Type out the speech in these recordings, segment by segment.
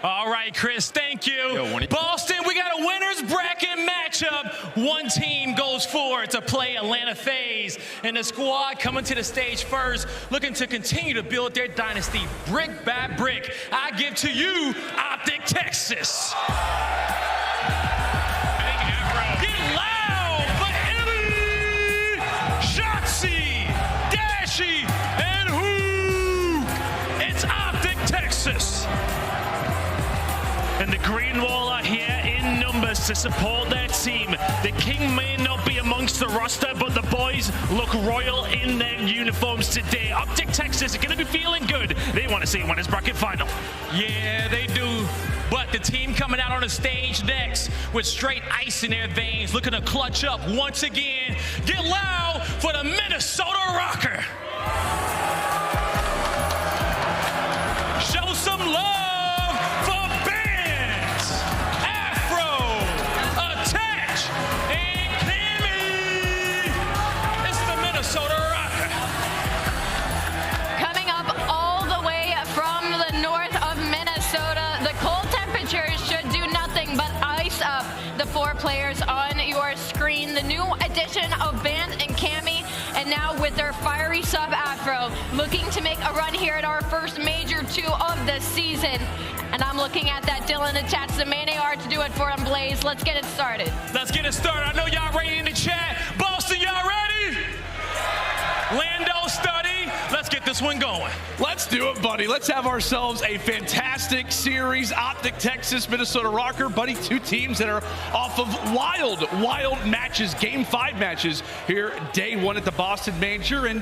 All right, Chris, thank you. Boston, we got a winner's bracket matchup. One team goes forward to play Atlanta FaZe, and the squad coming to the stage first, looking to continue to build their dynasty brick by brick. I give to you OpTic Texas. Get loud for aBeZy, Shotzzy, Dashy, and Huke. It's OpTic Texas. And the green wall are here in numbers to support their team. The king may not be amongst the roster, but the boys look royal in their uniforms today. OpTic Texas are going to be feeling good. They want to see winners bracket final. Yeah, they do. But the team coming out on the stage next with straight ice in their veins, looking to clutch up once again. Get loud for the Minnesota Røkkr. Show some love. Players on your screen, the new addition of Bance and Cammy, and now with their fiery sub Afro, looking to make a run here at our first major 2 of the season. And I'm looking at that Dylan attached the main AR to do it for him, Blaze. Let's get it started. Let's get it started. I know y'all ready in the chat. Boston, y'all ready? Lando study. Let's get this one going. Let's do it, buddy. Let's have ourselves a fantastic series. OpTic Texas, Minnesota Røkkr, buddy. 2 teams that are off of wild matches, Game 5 matches here, day 1 at the Boston Major. And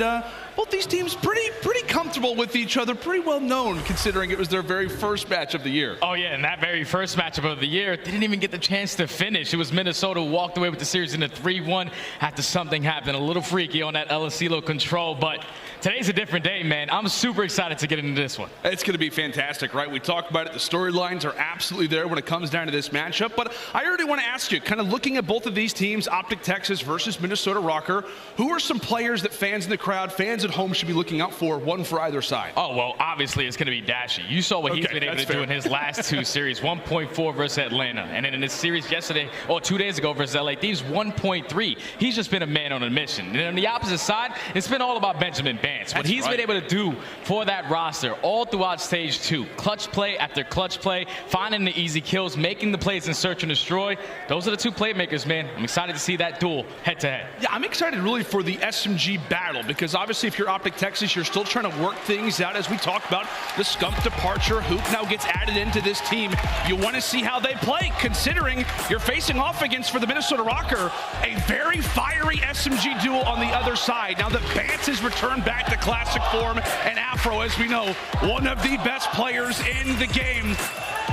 both these teams pretty comfortable with each other, pretty well known considering it was their very first match of the year. Oh yeah, and that very first matchup of the year didn't even get the chance to finish. It was Minnesota who walked away with the series in a 3-1 after something happened a little freaky on that aBeZy control. But today's a different day, man. I'm super excited to get into this one. It's going to be fantastic, right? We talked about it. The storylines are absolutely there when it comes down to this matchup. But I already want to ask you, kind of looking at both of these teams, OpTic Texas versus Minnesota Røkkr, who are some players that fans in the crowd, fans at home should be looking out for, one for either side? Oh, well, obviously it's going to be Dashy. You saw what he's been able to do in his last 2 series, 1.4 versus Atlanta. And then in his series yesterday, or 2 days ago versus LA Thieves, 1.3. He's just been a man on a mission. And on the opposite side, it's been all about Benjamin Bance. What he's been able to do for that roster all throughout stage 2. Clutch play after clutch play, finding the easy kills, making the plays in search and destroy. Those are the 2 playmakers, man. I'm excited to see that duel head to head. Yeah, I'm excited really for the SMG battle because obviously if you're OpTic Texas, you're still trying to work things out as we talk about the Scump departure. Huke now gets added into this team. You want to see how they play considering you're facing off against, for the Minnesota Røkkr, a very fiery SMG duel on the other side. Now that Bance has returned back to classic form and Afro, as we know, one of the best players in the game.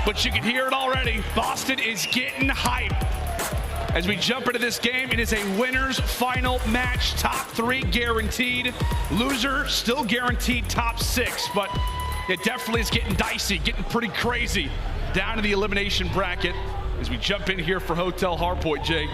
But you can hear it already. Boston is getting hype. As we jump into this game, it is a winner's final match. Top 3 guaranteed. Loser still guaranteed top 6. But it definitely is getting dicey, getting pretty crazy down to the elimination bracket. As we jump in here for Hotel Hardpoint, Jay,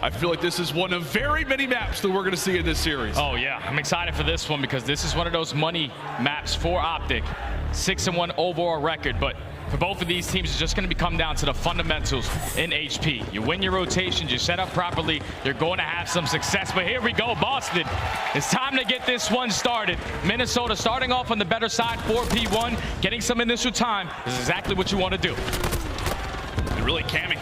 I feel like this is one of very many maps that we're going to see in this series. Oh yeah, I'm excited for this one because this is one of those money maps for OpTic. 6-1 overall record, but for both of these teams, it's just going to come down to the fundamentals in HP. You win your rotations, you set up properly, you're going to have some success. But here we go, Boston. It's time to get this one started. Minnesota starting off on the better side for P1, getting some initial time is exactly what you want to do. And really, Cammy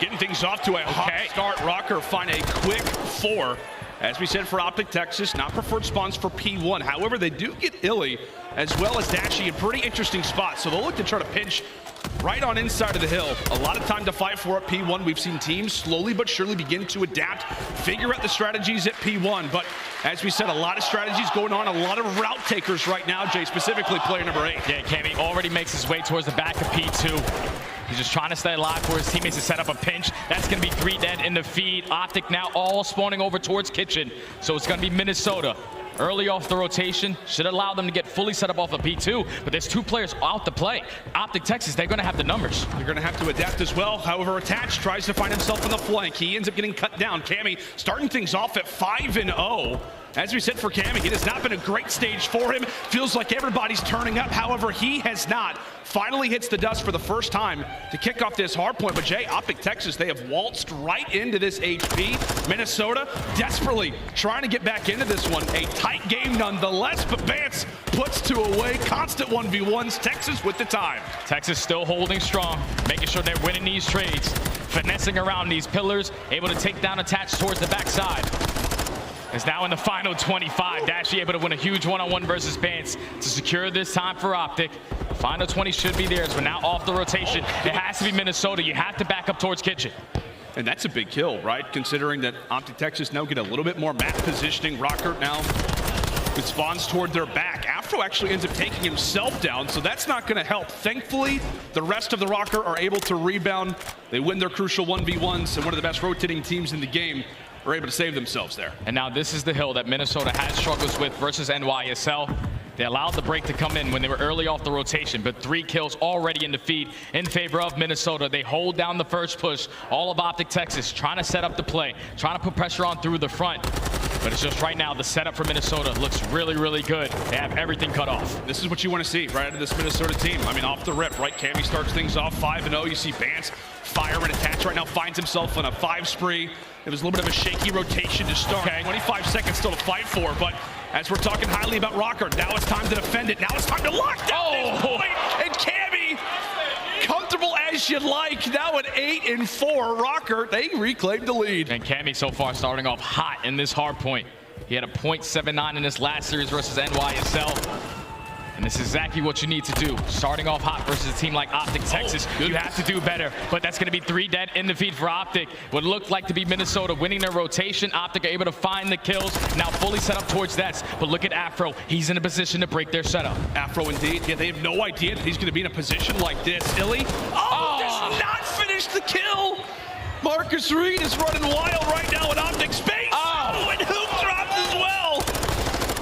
getting things off to a hot start. Røkkr find a quick 4. As we said, for OpTic Texas, not preferred spawns for P1. However, they do get iLLeY as well as Dashy in pretty interesting spots. So they'll look to try to pinch right on inside of the hill. A lot of time to fight for at P1. We've seen teams slowly but surely begin to adapt, figure out the strategies at P1. But as we said, a lot of strategies going on, a lot of route takers right now, Jay, specifically player number 8. Yeah, Cammy already makes his way towards the back of P2. He's just trying to stay alive for his teammates to set up a pinch. That's going to be 3 dead in the feed. OpTic now all spawning over towards Kitchen. So it's going to be Minnesota. Early off the rotation, should allow them to get fully set up off of P2, but there's 2 players out to play. OpTic Texas, they're going to have the numbers. They're going to have to adapt as well. However, Attached tries to find himself on the flank. He ends up getting cut down. Cammy starting things off at 5-0. As we said for Cammy, it has not been a great stage for him. Feels like everybody's turning up. However, he has not. Finally hits the dust for the first time to kick off this hard point. But Jay, OpTic Texas, they have waltzed right into this HP. Minnesota desperately trying to get back into this one. A tight game nonetheless, but Bance puts two away. Constant 1v1s. Texas with the time. Texas still holding strong, making sure they're winning these trades, finessing around these pillars, able to take down attached towards the backside. Is now in the final 25. Dashy able to win a huge one-on-one versus Bance to secure this time for OpTic. Final 20 should be theirs, but now off the rotation. It has to be Minnesota. You have to back up towards Kitchen. And that's a big kill, right? Considering that OpTic Texas now get a little bit more map positioning. Røkkr now spawns toward their back. Afro actually ends up taking himself down, so that's not going to help. Thankfully, the rest of the Røkkr are able to rebound. They win their crucial 1v1s, and one of the best rotating teams in the game are able to save themselves there. And now this is the hill that Minnesota has struggles with versus NYSL. They allowed the break to come in when they were early off the rotation, but 3 kills already in the feed in favor of Minnesota. They hold down the first push. All of OpTic Texas trying to set up the play, trying to put pressure on through the front. But it's just right now, the setup for Minnesota looks really, really good. They have everything cut off. This is what you want to see right out of this Minnesota team. I mean, off the rip, right? Cammy starts things off 5-0. You see Bance fire and attach right now, finds himself on a 5 spree. It was a little bit of a shaky rotation to start. Okay. 25 seconds still to fight for, but as we're talking highly about Røkkr, now it's time to defend it. Now it's time to lock down this point. And Cammy, comfortable as you like. Now at 8-4, Røkkr, they reclaimed the lead. And Cammy so far starting off hot in this hard point. He had a .79 in this last series versus NYSL. And this is exactly what you need to do. Starting off hot versus a team like OpTic Texas, you have to do better. But that's going to be 3 dead in the feed for OpTic. What looked like to be Minnesota winning their rotation. OpTic are able to find the kills, now fully set up towards that. But look at Afro. He's in a position to break their setup. Afro indeed. Yeah, they have no idea that he's going to be in a position like this. iLLeY, does not finish the kill. Marcus Reed is running wild right now in OpTic space. And Huke drops as well.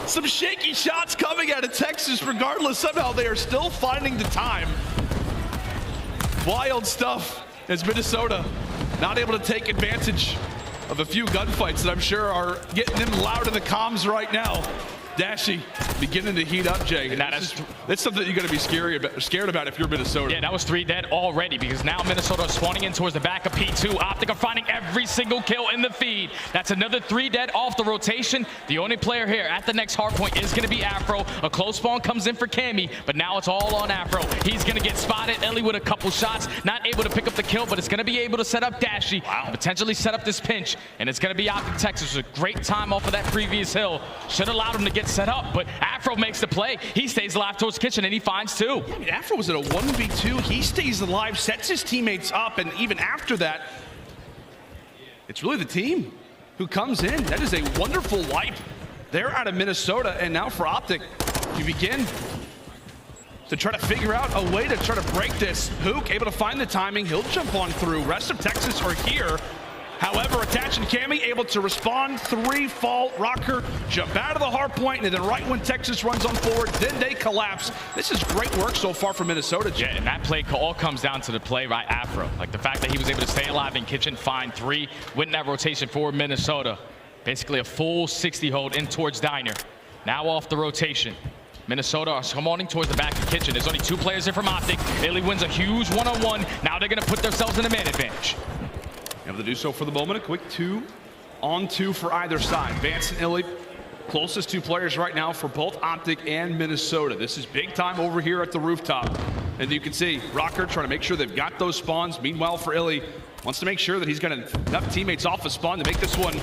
Some shaky shots coming out of Texas. Regardless, somehow they are still finding the time. Wild stuff as Minnesota not able to take advantage of a few gunfights that I'm sure are getting them loud in the comms right now. Dashy beginning to heat up, Jay. And that's something you're going to be scared about if you're Minnesota. Yeah, that was 3 dead already because now Minnesota is spawning in towards the back of P2. OpTic are finding every single kill in the feed. That's another 3 dead off the rotation. The only player here at the next hard point is going to be Afro. A close spawn comes in for Cammy, but now it's all on Afro. He's going to get spotted. iLLeY with a couple shots, not able to pick up the kill, but it's going to be able to set up Dashy, potentially set up this pinch, and it's going to be OpTic Texas with a great time off of that previous hill. Should have allowed him to get set up, but Afro makes the play. He stays alive towards Kitchen, and he finds 2. Yeah, I mean, Afro was at a 1v2. He stays alive, sets his teammates up, and even after that, it's really the team who comes in. That is a wonderful wipe. They're out of Minnesota, and now for OpTic, you begin to try to figure out a way to try to break this. Huke able to find the timing. He'll jump on through. Rest of Texas are here. However, Attach and Cammy able to respond. 3 fall. Røkkr jump out of the hard point, and then right when Texas runs on forward, then they collapse. This is great work so far from Minnesota. Yeah, and that play all comes down to the play by Afro. Like the fact that he was able to stay alive in Kitchen, find 3, win that rotation for Minnesota. Basically a full 60 hold in towards Diner. Now off the rotation. Minnesota are spawning towards the back of Kitchen. There's only 2 players here from OpTic. iLLeY wins a huge one-on-one. Now they're going to put themselves in a man advantage. Able to do so for the moment. A quick 2-on-2 for either side. Bance and iLLeY, closest 2 players right now for both OpTic and Minnesota. This is big time over here at the rooftop. And you can see Røkkr trying to make sure they've got those spawns. Meanwhile, for iLLeY, wants to make sure that he's got enough teammates off the spawn to make this one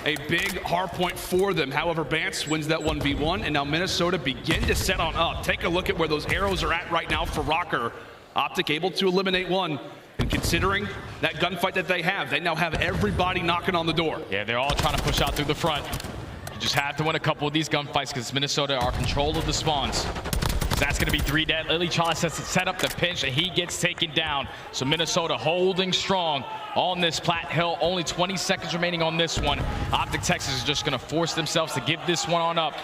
a big hard point for them. However, Bance wins that 1v1, and now Minnesota begin to set on up. Take a look at where those arrows are at right now for Røkkr. OpTic able to eliminate 1. And considering that gunfight that they now have everybody knocking on the door. Yeah, they're all trying to push out through the front. You just have to win a couple of these gunfights because Minnesota are control of the spawns. That's going to be 3 dead. iLLeY tries to set up the pinch, and he gets taken down. So Minnesota holding strong on this plat hill. Only 20 seconds remaining on this one. OpTic Texas is just going to force themselves to give this one on up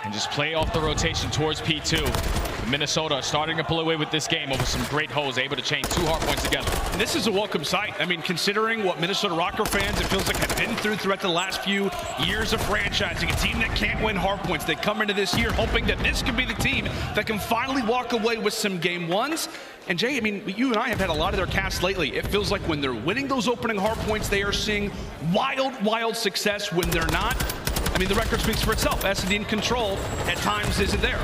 and just play off the rotation towards P2. Minnesota starting to pull away with this game over some great holes, able to chain 2 hardpoints together. And this is a welcome sight. I mean, considering what Minnesota Røkkr fans, it feels like, have been through throughout the last few years of franchising, a team that can't win hardpoints. They come into this year hoping that this could be the team that can finally walk away with some game ones. And Jay, I mean, you and I have had a lot of their casts lately. It feels like when they're winning those opening hardpoints, they are seeing wild success. When they're not, I mean, the record speaks for itself. S&D in control at times isn't there.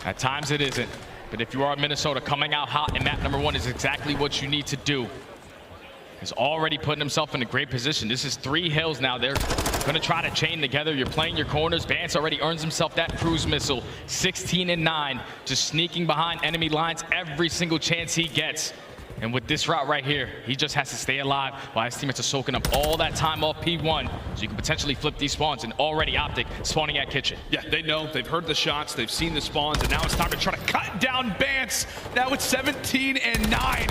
At times it isn't. But if you are Minnesota, coming out hot in map number 1 is exactly what you need to do. He's already putting himself in a great position. This is 3 hills now. They're going to try to chain together. You're playing your corners. Bance already earns himself that cruise missile. 16 and 9, just sneaking behind enemy lines every single chance he gets. And with this route right here, he just has to stay alive while his teammates are soaking up all that time off P1. So you can potentially flip these spawns, and already OpTic spawning at kitchen. Yeah, they know. They've heard the shots. They've seen the spawns. And now it's time to try to cut down Bance. Now it's 17 and 9.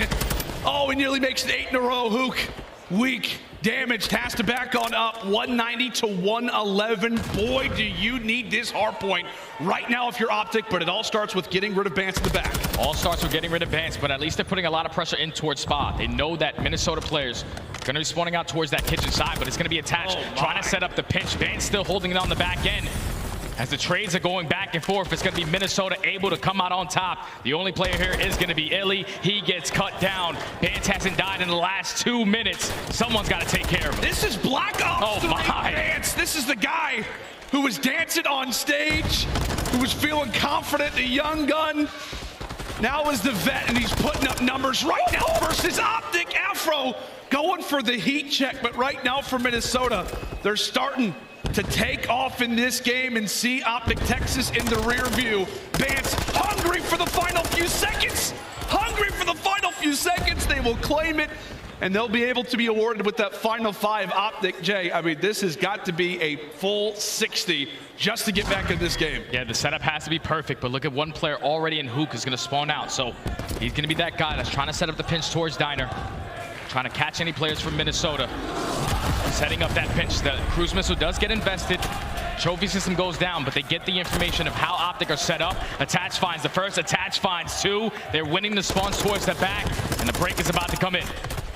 Oh, he nearly makes it 8 in a row. Huke, weak, damaged, has to back on up. 190 to 111. Boy, do you need this hardpoint right now if you're OpTic, but it all starts with getting rid of Bance in the back. All starts with getting rid of Bance, but at least they're putting a lot of pressure in towards Spa. They know that Minnesota players are going to be spawning out towards that kitchen side, but it's going to be attached, trying to set up the pinch. Bance still holding it on the back end. As the trades are going back and forth, it's going to be Minnesota able to come out on top. The only player here is going to be iLLeY. He gets cut down. Bance hasn't died in the last 2 minutes. Someone's got to take care of him. This is Black Ops 3 Bance. This is the guy who was dancing on stage, who was feeling confident, the young gun. Now is the vet, and he's putting up numbers right now versus OpTic. Afro going for the heat check, but right now for Minnesota, they're starting to take off in this game and see OpTic Texas in the rear view. Bance hungry for the final few seconds. Hungry for the final few seconds. They will claim it, and they'll be able to be awarded with that final 5. OpTic, Jay, I mean, this has got to be a full 60 just to get back in this game. Yeah, the setup has to be perfect, but look at one player already in Huke is going to spawn out. So he's going to be that guy that's trying to set up the pinch towards Diner, trying to catch any players from Minnesota. Setting up that pinch. The cruise missile does get invested. Trophy system goes down, but they get the information of how OpTic are set up. Attach finds the first, Attach finds 2. They're winning the spawns towards the back, and the break is about to come in.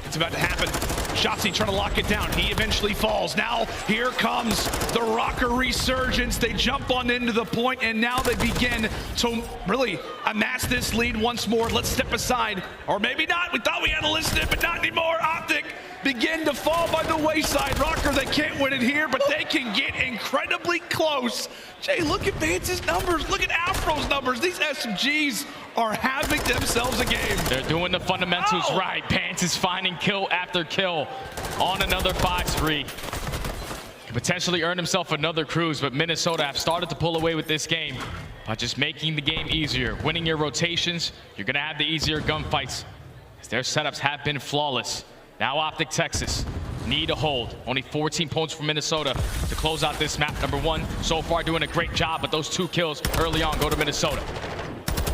It's about to happen. Shotzzy trying to lock it down. He eventually falls. Now here comes the Røkkr resurgence. They jump on into the point, and now they begin to really amass this lead once more. Let's step aside, or maybe not. We thought we had to listen to it, but not anymore. OpTic begin to fall by the wayside. Røkkr, they can't win it here, but they can get incredibly close. Jay, look at Bance's numbers. Look at Afro's numbers. These SMGs are having themselves a game. They're doing the fundamentals right. Bance is finding kill after kill on another 5-3. Could potentially earn himself another cruise, but Minnesota have started to pull away with this game by just making the game easier. Winning your rotations, you're going to have the easier gunfights, as their setups have been flawless. Now OpTic Texas need a hold. Only 14 points for Minnesota to close out this map number 1. So far doing a great job, but those 2 kills early on go to Minnesota.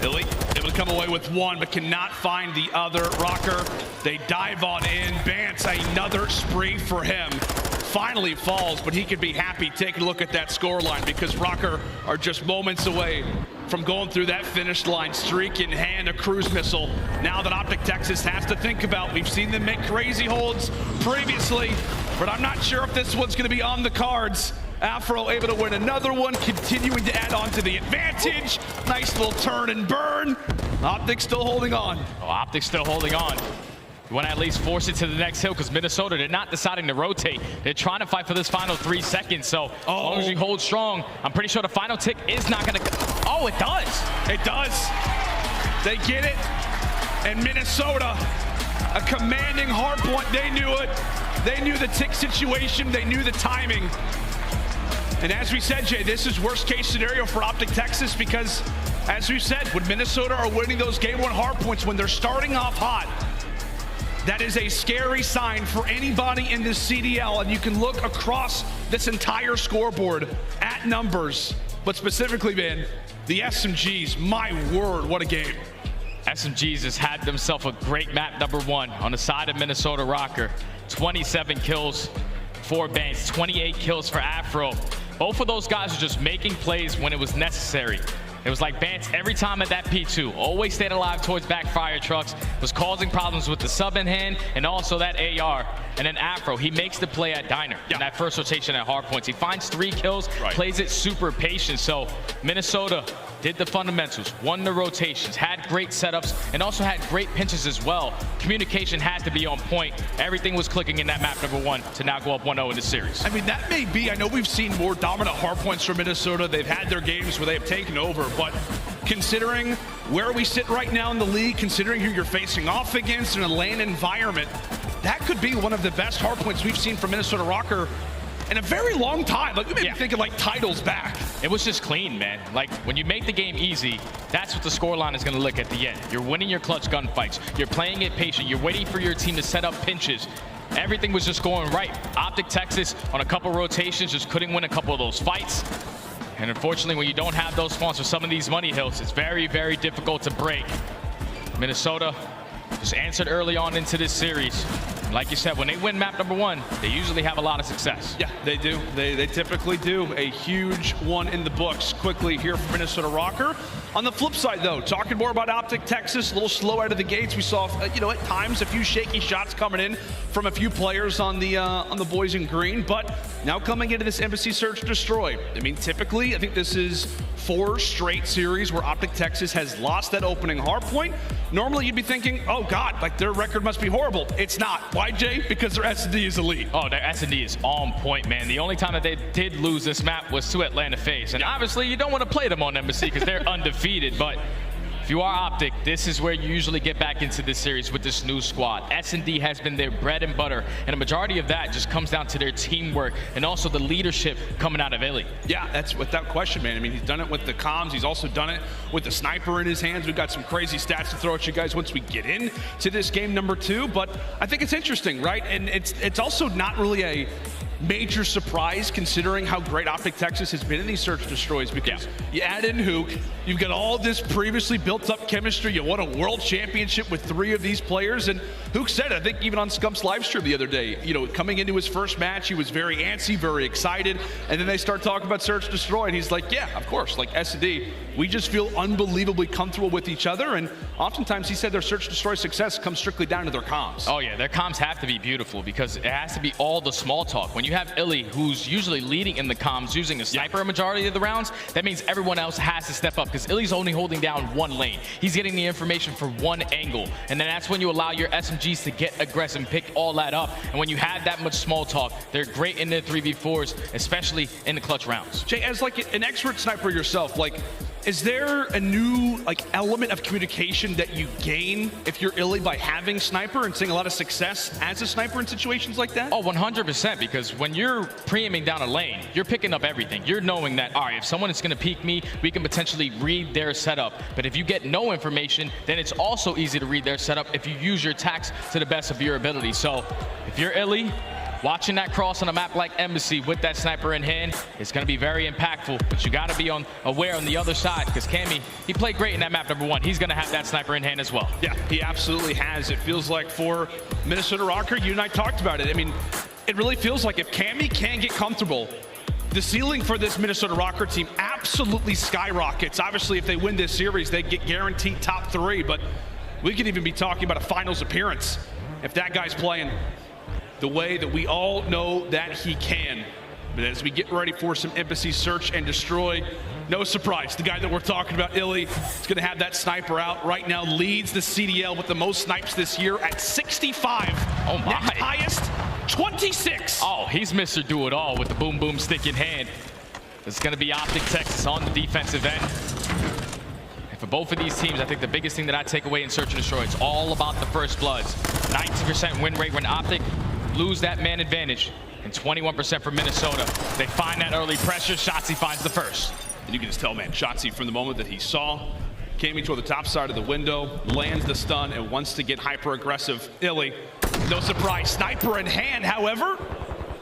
iLLeY able to come away with 1, but cannot find the other. Røkkr, they dive on in. Bance, another spree for him. Finally falls, but he could be happy taking a look at that scoreline, because Røkkr are just moments away from going through that finish line. Streak in hand, a cruise missile. Now that OpTic Texas has to think about, we've seen them make crazy holds previously, but I'm not sure if this one's going to be on the cards. Afro able to win another one, continuing to add on to the advantage. Nice little turn and burn. OpTic still holding on. Oh, OpTic still holding on. You want to at least force it to the next hill, because Minnesota, they're not deciding to rotate. They're trying to fight for this final 3 seconds. So as long as you hold strong, I'm pretty sure the final tick is not going to... Oh, it does. It does. They get it. And Minnesota, a commanding hard point. They knew it. They knew the tick situation. They knew the timing. And as we said, Jay, this is worst case scenario for OpTic Texas, because as we said, when Minnesota are winning those game 1 hard points, when they're starting off hot, that is a scary sign for anybody in this CDL. And you can look across this entire scoreboard at numbers, but specifically, man, the SMGs, my word, what a game. SMGs has had themselves a great map number 1 on the side of Minnesota Røkkr. 27 kills for Bance, 28 kills for Afro. Both of those guys are just making plays when it was necessary. It was like Bance every time at that P2, always stayed alive towards backfire trucks, was causing problems with the sub in hand and also that AR. And then Afro, he makes the play at Diner in that first rotation at Hardpoints. He finds 3 kills, plays it super patient. So Minnesota did the fundamentals, won the rotations, had great setups, and also had great pinches as well. Communication had to be on point. Everything was clicking in that map number 1 to now go up 1-0 in the series. I mean, that may be, I know we've seen more dominant hardpoints from Minnesota. They've had their games where they have taken over, but considering where we sit right now in the league, considering who you're facing off against in a LAN environment, that could be one of the best hardpoints we've seen from Minnesota Røkkr in a very long time. Like, we may be thinking like titles back. It was just clean, man. Like, when you make the game easy, that's what the scoreline is going to look at the end. You're winning your clutch gunfights. You're playing it patient. You're waiting for your team to set up pinches. Everything was just going right. OpTic Texas on a couple rotations just couldn't win a couple of those fights. And unfortunately, when you don't have those spawns for some of these money hills, it's very, very difficult to break. Minnesota just answered early on into this series. Like you said, when they win map number 1, they usually have a lot of success. Yeah, they do. They typically do. A huge one in the books quickly here for Minnesota Røkkr. On the flip side, though, talking more about OpTic Texas, a little slow out of the gates. We saw, you know, at times a few shaky shots coming in from a few players on the boys in green, but now coming into this Embassy Search Destroy. I mean, typically, I think this is 4 straight series where OpTic Texas has lost that opening hardpoint. Normally, you'd be thinking, oh God, like their record must be horrible. It's not. Why, Jay? Because their S&D is elite. Oh, their S&D is on point, man. The only time that they did lose this map was to Atlanta FaZe. And obviously, you don't want to play them on Embassy because they're undefeated. But if you are OpTic, this is where you usually get back into this series with this new squad. S&D has been their bread and butter. And a majority of that just comes down to their teamwork and also the leadership coming out of iLLeY. Yeah, that's without question, man. I mean, he's done it with the comms. He's also done it with the sniper in his hands. We've got some crazy stats to throw at you guys once we get into this game number 2. But I think it's interesting, right? And it's also not really a major surprise considering how great OpTic Texas has been in these search destroys, because you add in Huke, you've got all this previously built up chemistry, you won a world championship with 3 of these players, and Huke said, I think even on Scump's live stream the other day, you know, coming into his first match, he was very antsy, very excited, and then they start talking about search destroy, and he's like, yeah, of course, like S&D, we just feel unbelievably comfortable with each other, and oftentimes he said their search destroy success comes strictly down to their comms. Oh yeah, their comms have to be beautiful because it has to be all the small talk. When you have iLLeY, who's usually leading in the comms using a sniper a majority of the rounds, that means everyone else has to step up because iLLeY's only holding down 1 lane. He's getting the information from 1 angle. And then that's when you allow your SMGs to get aggressive and pick all that up. And when you have that much small talk, they're great in their 3v4s, especially in the clutch rounds. Jay, as like an expert sniper yourself, like, is there a new like element of communication that you gain if you're iLLeY by having sniper and seeing a lot of success as a sniper in situations like that? Oh, 100%, because when you're pre-aiming down a lane, you're picking up everything. You're knowing that, all right, if someone is going to peek me, we can potentially read their setup. But if you get no information, then it's also easy to read their setup if you use your attacks to the best of your ability. So if you're iLLeY, watching that cross on a map like Embassy with that sniper in hand is going to be very impactful, but you got to be aware on the other side because Cammy, he played great in that map number 1. He's going to have that sniper in hand as well. Yeah, he absolutely has. It feels like for Minnesota Røkkr, you and I talked about it. I mean, it really feels like if Cammy can get comfortable, the ceiling for this Minnesota Røkkr team absolutely skyrockets. Obviously, if they win this series, they get guaranteed top 3, but we could even be talking about a finals appearance if that guy's playing the way that we all know that he can. But as we get ready for some Embassy Search and Destroy, no surprise, the guy that we're talking about, iLLeY, is going to have that sniper out. Right now leads the CDL with the most snipes this year at 65. Oh my. Next highest, 26. Oh, he's Mr. Do-It-All with the boom boom stick in hand. It's going to be OpTic Texas on the defensive end. And for both of these teams, I think the biggest thing that I take away in Search and Destroy, it's all about the first bloods. 90% win rate when OpTic lose that man advantage, and 21% for Minnesota. They find that early pressure. Shotzzy finds the first. And you can just tell, man, Shotzzy from the moment that he saw Cammy toward the top side of the window, lands the stun, and wants to get hyper aggressive. iLLeY, no surprise, sniper in hand. However,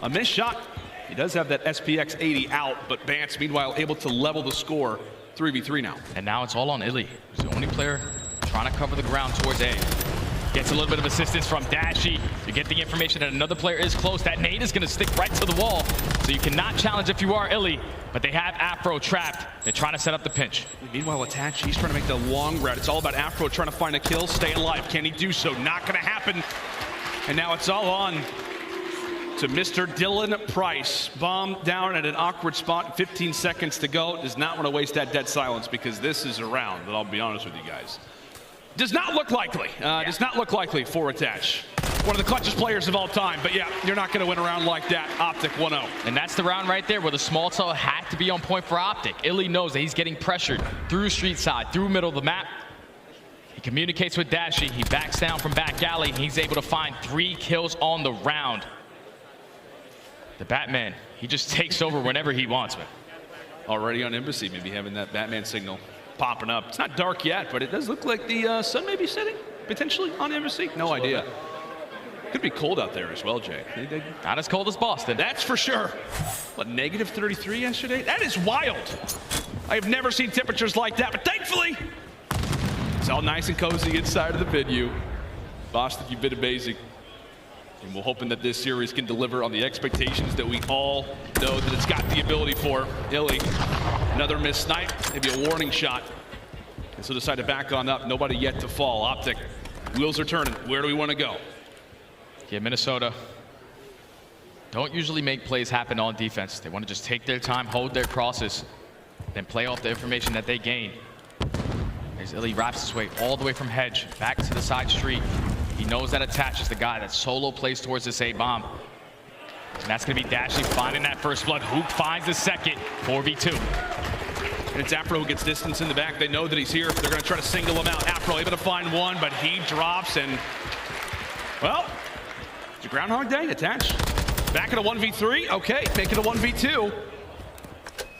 a missed shot. He does have that SPX 80 out, but Bance, meanwhile, able to level the score. 3v3 now. And now it's all on iLLeY. He's the only player trying to cover the ground towards A. Gets a little bit of assistance from Dashy. You get the information that another player is close. That nade is going to stick right to the wall. So you cannot challenge if you are iLLeY. But they have Afro trapped. They're trying to set up the pinch. Meanwhile, Attach, he's trying to make the long route. It's all about Afro trying to find a kill, stay alive. Can he do so? Not going to happen. And now it's all on to Mr. Dylan Price. Bomb down at an awkward spot. 15 seconds to go. Does not want to waste that dead silence because this is a round that I'll be honest with you guys. Does not look likely. Does not look likely for Attach. One of the clutchest players of all time. But yeah, you're not going to win a round like that. OpTic 1-0. And that's the round right there where the small cell had to be on point for OpTic. iLLeY knows that he's getting pressured through street side, through middle of the map. He communicates with Dashy. He backs down from back alley. He's able to find 3 kills on the round. The Batman, he just takes over whenever he wants, man. Already on aBeZy, maybe having that Batman signal popping up. It's not dark yet, but it does look like the sun may be setting, potentially, on aBeZy. No idea. Could be cold out there as well, Jay. Not as cold as Boston. That's for sure. What, negative 33 yesterday? That is wild. I have never seen temperatures like that, but thankfully, it's all nice and cozy inside of the venue. Boston, you've been amazing. And we're hoping that this series can deliver on the expectations that we all know that it's got the ability for. iLLeY, another missed snipe, maybe a warning shot. And so decide to back on up. Nobody yet to fall. OpTic, wheels are turning. Where do we want to go? Yeah, Minnesota don't usually make plays happen on defense. They want to just take their time, hold their crosses, then play off the information that they gain. As iLLeY wraps his way all the way from hedge back to the side street. He knows that Attach is the guy that solo plays towards this A-bomb. And that's going to be Dashy finding that first blood. Huke finds the second. 4v2. And it's Afro who gets distance in the back. They know that he's here. They're going to try to single him out. Afro able to find one, but he drops and, well, it's a Groundhog Day. Attach. Back at a 1v3. Okay, make it a 1v2.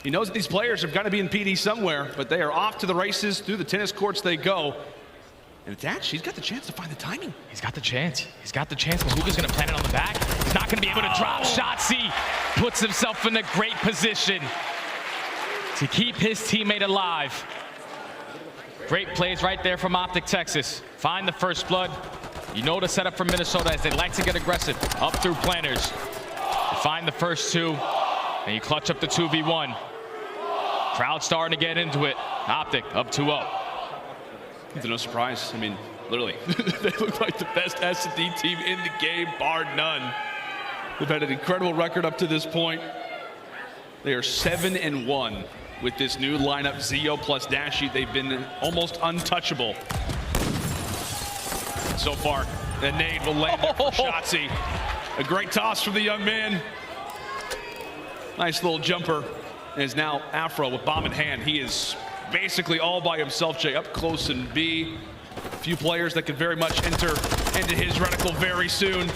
He knows that these players have got to be in PD somewhere, but they are off to the races. Through the tennis courts they go. And Attach, he's got the chance to find the timing. He's got the chance. He's got the chance, but Huke is going to plant it on the back. He's not going to be able to drop. Shotzzy puts himself in a great position to keep his teammate alive. Great plays right there from OpTic Texas. Find the first blood. You know the setup from Minnesota as they like to get aggressive. Up through planters. You find the first 2, and you clutch up the 2v1. Crowd starting to get into it. OpTic up 2-0. It's no surprise. I mean, literally, they look like the best S&D team in the game, bar none. They've had an incredible record up to this point. They are 7-1 with this new lineup, Zeo plus Dashy. They've been almost untouchable so far. The nade will land there for Shotzzy. A great toss from the young man. Nice little jumper. And is now Afro with bomb in hand. He is basically all by himself, Jay, up close in B. A few players that could very much enter into his reticle very soon.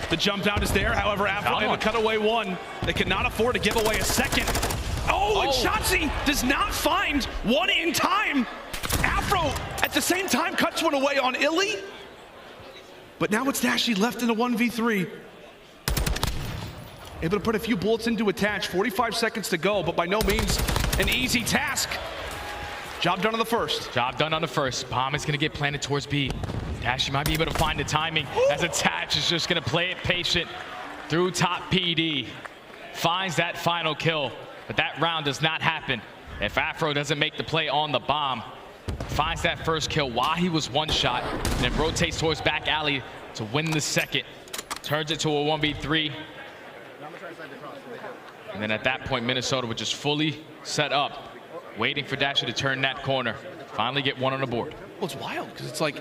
The jump out is there. However, Afro able to cut away one. They cannot afford to give away a second. Oh, and Shotzzy does not find one in time. Afro, at the same time, cuts one away on iLLeY. But now it's Dashy left in a 1v3. Able to put a few bullets into Attach. 45 seconds to go, but by no means an easy task. Job done on the first. Job done on the first. Bomb is going to get planted towards B. Dashy might be able to find the timing as Attach is just going to play it patient through top PD. Finds that final kill, but that round does not happen if Afro doesn't make the play on the bomb. Finds that first kill while he was one shot, and then rotates towards back alley to win the second. Turns it to a 1v3. And then at that point, Minnesota would just fully set up, waiting for Dashy to turn that corner. Finally get one on the board. Well, it's wild because it's like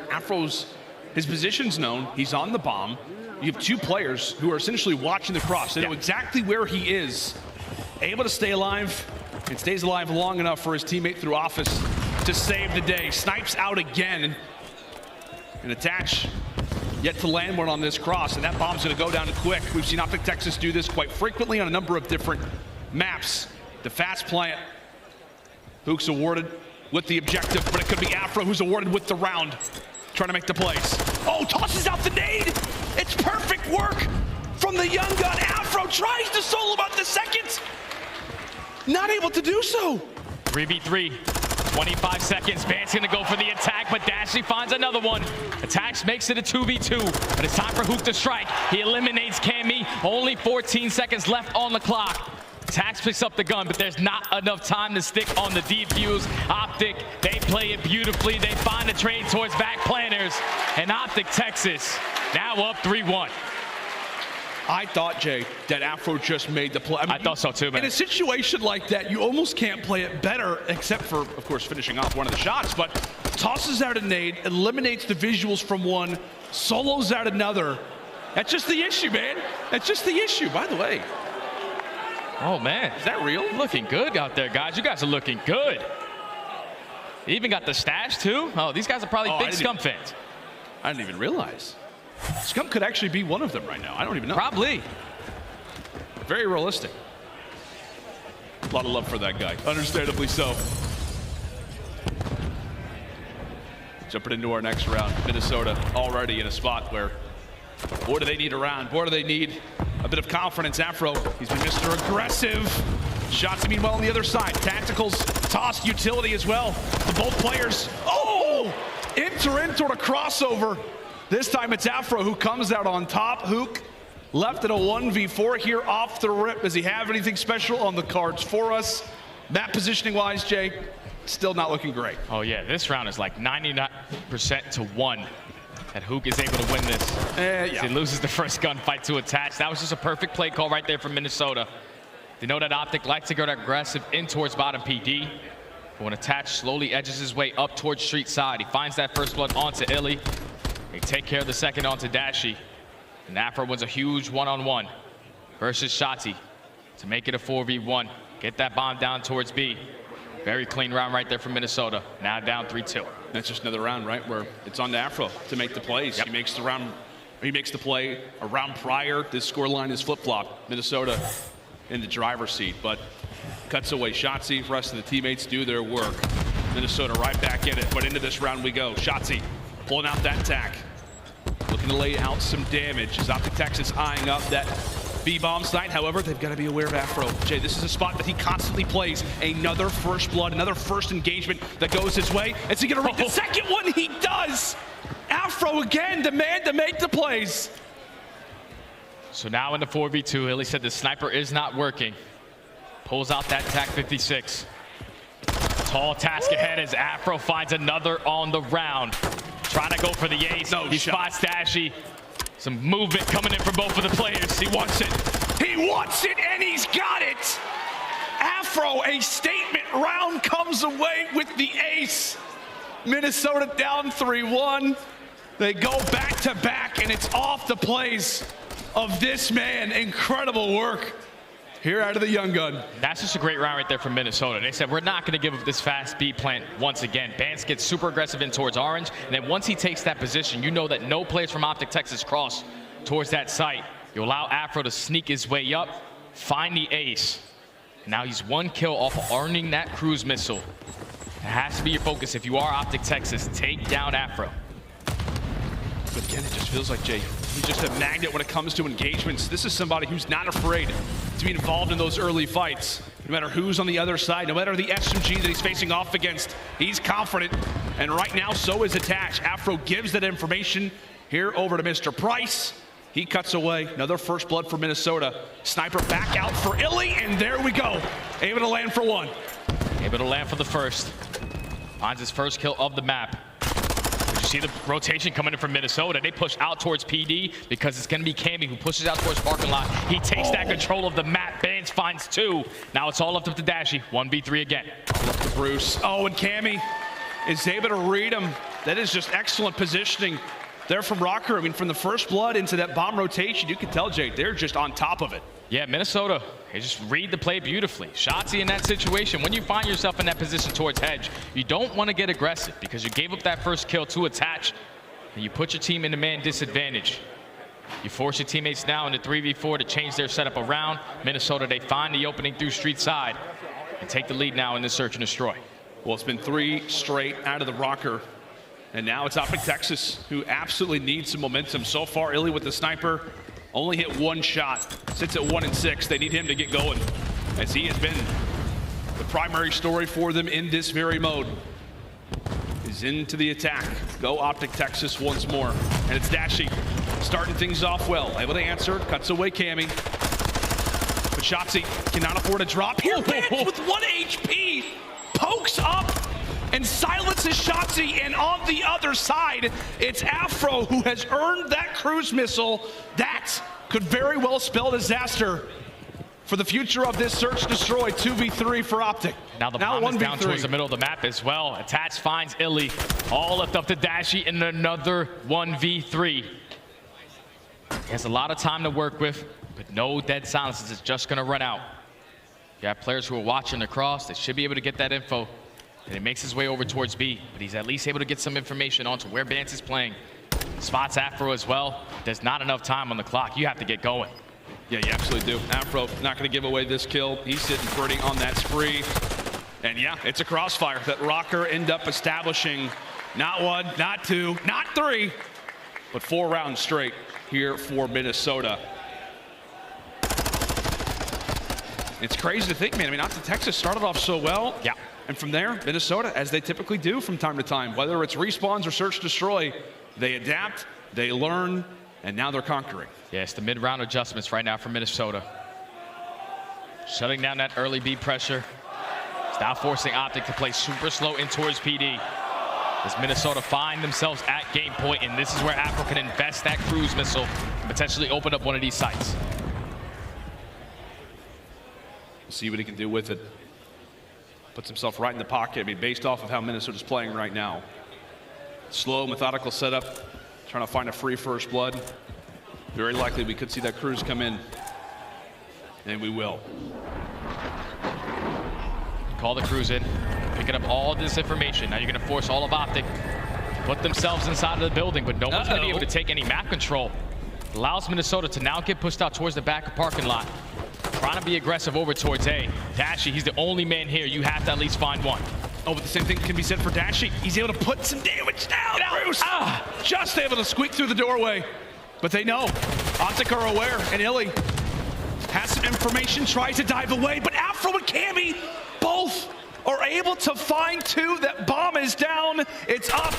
his position's known. He's on the bomb. You have 2 players who are essentially watching the cross. They know exactly where he is. Able to stay alive and stays alive long enough for his teammate through office to save the day. Snipes out again. And Attach yet to land one on this cross, and that bomb's going to go down quick. We've seen OpTic Texas do this quite frequently on a number of different maps. The fast plant. Huke's awarded with the objective, but it could be Afro who's awarded with the round. Trying to make the plays. Oh, tosses out the nade. It's perfect work from the young gun. Afro tries to solo about the second. Not able to do so. 3v3. 25 seconds. Bance gonna go for the attack, but Dashy finds another one. Attacks makes it a 2v2, but it's time for Huke to strike. He eliminates Cammy. Only 14 seconds left on the clock. Tax picks up the gun, but there's not enough time to stick on the defuse. OpTic, they play it beautifully. They find a trade towards back planners, and OpTic Texas now up 3-1. I thought, Jay, that Afro just made the play. I thought so too, man. In a situation like that, you almost can't play it better, except for, of course, finishing off one of the shots, but tosses out a nade, eliminates the visuals from one, solos out another. That's just the issue, man. That's just the issue, by the way. Oh, man. Is that real? Looking good out there, guys. You guys are looking good. You even got the stash, too. Oh, these guys are probably big Scum fans. I didn't even realize. Scum could actually be one of them right now. I don't even know. Probably. Very realistic. A lot of love for that guy. Understandably so. Jumping into our next round. Minnesota already in a spot where, boy, do they need a round. Boy, do they need a bit of confidence. Afro, he's been Mr. Aggressive. Shotzzy, meanwhile, on the other side. Tacticals, tossed utility as well. For both players. Oh! Enter toward a crossover. This time it's Afro who comes out on top. Huke left in a 1v4 here off the rip. Does he have anything special on the cards for us? Map positioning-wise, Jay, still not looking great. Oh, yeah. This round is like 99% to 1. That Huke is able to win this. Yeah. He loses the first gunfight to attach. That was just a perfect play call right there from Minnesota. They know that OpTic likes to go aggressive in towards bottom PD. But when attach slowly edges his way up towards street side, he finds that first blood onto iLLeY. They take care of the second onto Dashy. And Afro wins a huge one-on-one versus Shotzzy to make it a 4v1. Get that bomb down towards B. Very clean round right there from Minnesota. Now down 3-2. That's just another round, right, where it's on to Afro to make the plays. Yep. He makes the play a round prior. This scoreline is flip-flop. Minnesota in the driver's seat, but cuts away Shotzzy. The rest of the teammates do their work. Minnesota right back in it, but into this round we go. Shotzzy pulling out that tack. Looking to lay out some damage as OpTic Texas eyeing up that B-bomb site. However, they've got to be aware of Afro. Jay, this is a spot that he constantly plays. Another first blood, another first engagement that goes his way. Is he going to read the second one? He does! Afro again, the man to make the plays. So now in the 4v2, iLLeY said the sniper is not working. Pulls out that TAC 56. Tall task ahead as Afro finds another on the round. Trying to go for the ace. He spots Dashy. Some movement coming in from both of the players. He wants it. He wants it, and he's got it. Afro, a statement round comes away with the ace. Minnesota down 3-1. They go back to back, and it's off the plays of this man. Incredible work here out of the young gun. That's just a great round right there from Minnesota. They said, we're not going to give up this fast B plant once again. Bance gets super aggressive in towards orange, and then once he takes that position, you know that no players from OpTic Texas cross towards that site. You allow Afro to sneak his way up, find the ace. Now he's one kill off of earning that cruise missile. It has to be your focus if you are OpTic Texas. Take down Afro. But again, it just feels like, Jay, he's just a magnet when it comes to engagements. This is somebody who's not afraid to be involved in those early fights. No matter who's on the other side, no matter the SMG that he's facing off against, he's confident. And right now, so is Attach. Afro gives that information here over to Mr. Price. He cuts away. Another first blood for Minnesota. Sniper back out for iLLeY, and there we go. Able to land for one. Able to land for the first. Finds his first kill of the map. You see the rotation coming in from Minnesota. They push out towards PD because it's going to be Cammy who pushes out towards parking lot. He takes that control of the map. Bance finds two. Now it's all up to Dashy. 1v3 again. Up to Bruce. Oh, and Cammy is able to read him. That is just excellent positioning there from Røkkr. I mean, from the first blood into that bomb rotation, you can tell, Jay, they're just on top of it. Yeah, Minnesota, they just read the play beautifully. Shotzzy in that situation, when you find yourself in that position towards hedge, you don't want to get aggressive because you gave up that first kill to attach, and you put your team in a man disadvantage. You force your teammates now into 3v4 to change their setup around. Minnesota, they find the opening through street side and take the lead now in this search and destroy. Well, it's been 3 straight out of the Røkkr. And now it's OpTic Texas, who absolutely needs some momentum. So far, iLLeY with the sniper only hit 1 shot. Sits at 1 and 6. They need him to get going, as he has been the primary story for them in this very mode is into the attack. Go OpTic Texas once more. And it's Dashy starting things off well. Able to answer, cuts away Cammy. But Shotzzy cannot afford a drop here. Bance with 1 HP pokes up and silences Shotzzy. And on the other side, it's Afro who has earned that cruise missile. That could very well spell disaster for the future of this search destroy 2v3 for OpTic. Now the bomb is down towards the middle of the map as well. Attach finds iLLeY. All left up to Dashy in another 1v3. He has a lot of time to work with, but no dead silences. It's just going to run out. You have players who are watching across. They should be able to get that info. And he makes his way over towards B, but he's at least able to get some information onto where Bance is playing. Spots Afro as well. There's not enough time on the clock. You have to get going. Yeah, you absolutely do. Afro not going to give away this kill. He's sitting pretty on that spree. And yeah, it's a crossfire that Røkkr end up establishing. Not 1, not 2, not 3, but 4 rounds straight here for Minnesota. It's crazy to think, man. I mean, OpTic Texas started off so well. Yeah. And from there, Minnesota, as they typically do from time to time, whether it's respawns or search destroy, they adapt, they learn, and now they're conquering. Yeah, it's the mid-round adjustments right now for Minnesota. Shutting down that early B pressure. It's now forcing OpTic to play super slow in towards PD. As Minnesota find themselves at game point, and this is where Afro can invest that cruise missile and potentially open up one of these sites. See what he can do with it. Puts himself right in the pocket. I mean, based off of how Minnesota's playing right now. Slow, methodical setup. Trying to find a free first blood. Very likely we could see that cruise come in. And we will. Call the cruise in. Picking up all this information. Now you're going to force all of OpTic to put themselves inside of the building, but no one's going to be able to take any map control. It allows Minnesota to now get pushed out towards the back of parking lot. Trying to be aggressive over towards A. Dashy, he's the only man here. You have to at least find one. Oh, but the same thing can be said for Dashy. He's able to put some damage down. Bruce, just able to squeak through the doorway. But they know. OpTic are aware, and iLLeY has some information, tries to dive away, but Afro and Cammy both are able to find 2. That bomb is down. It's up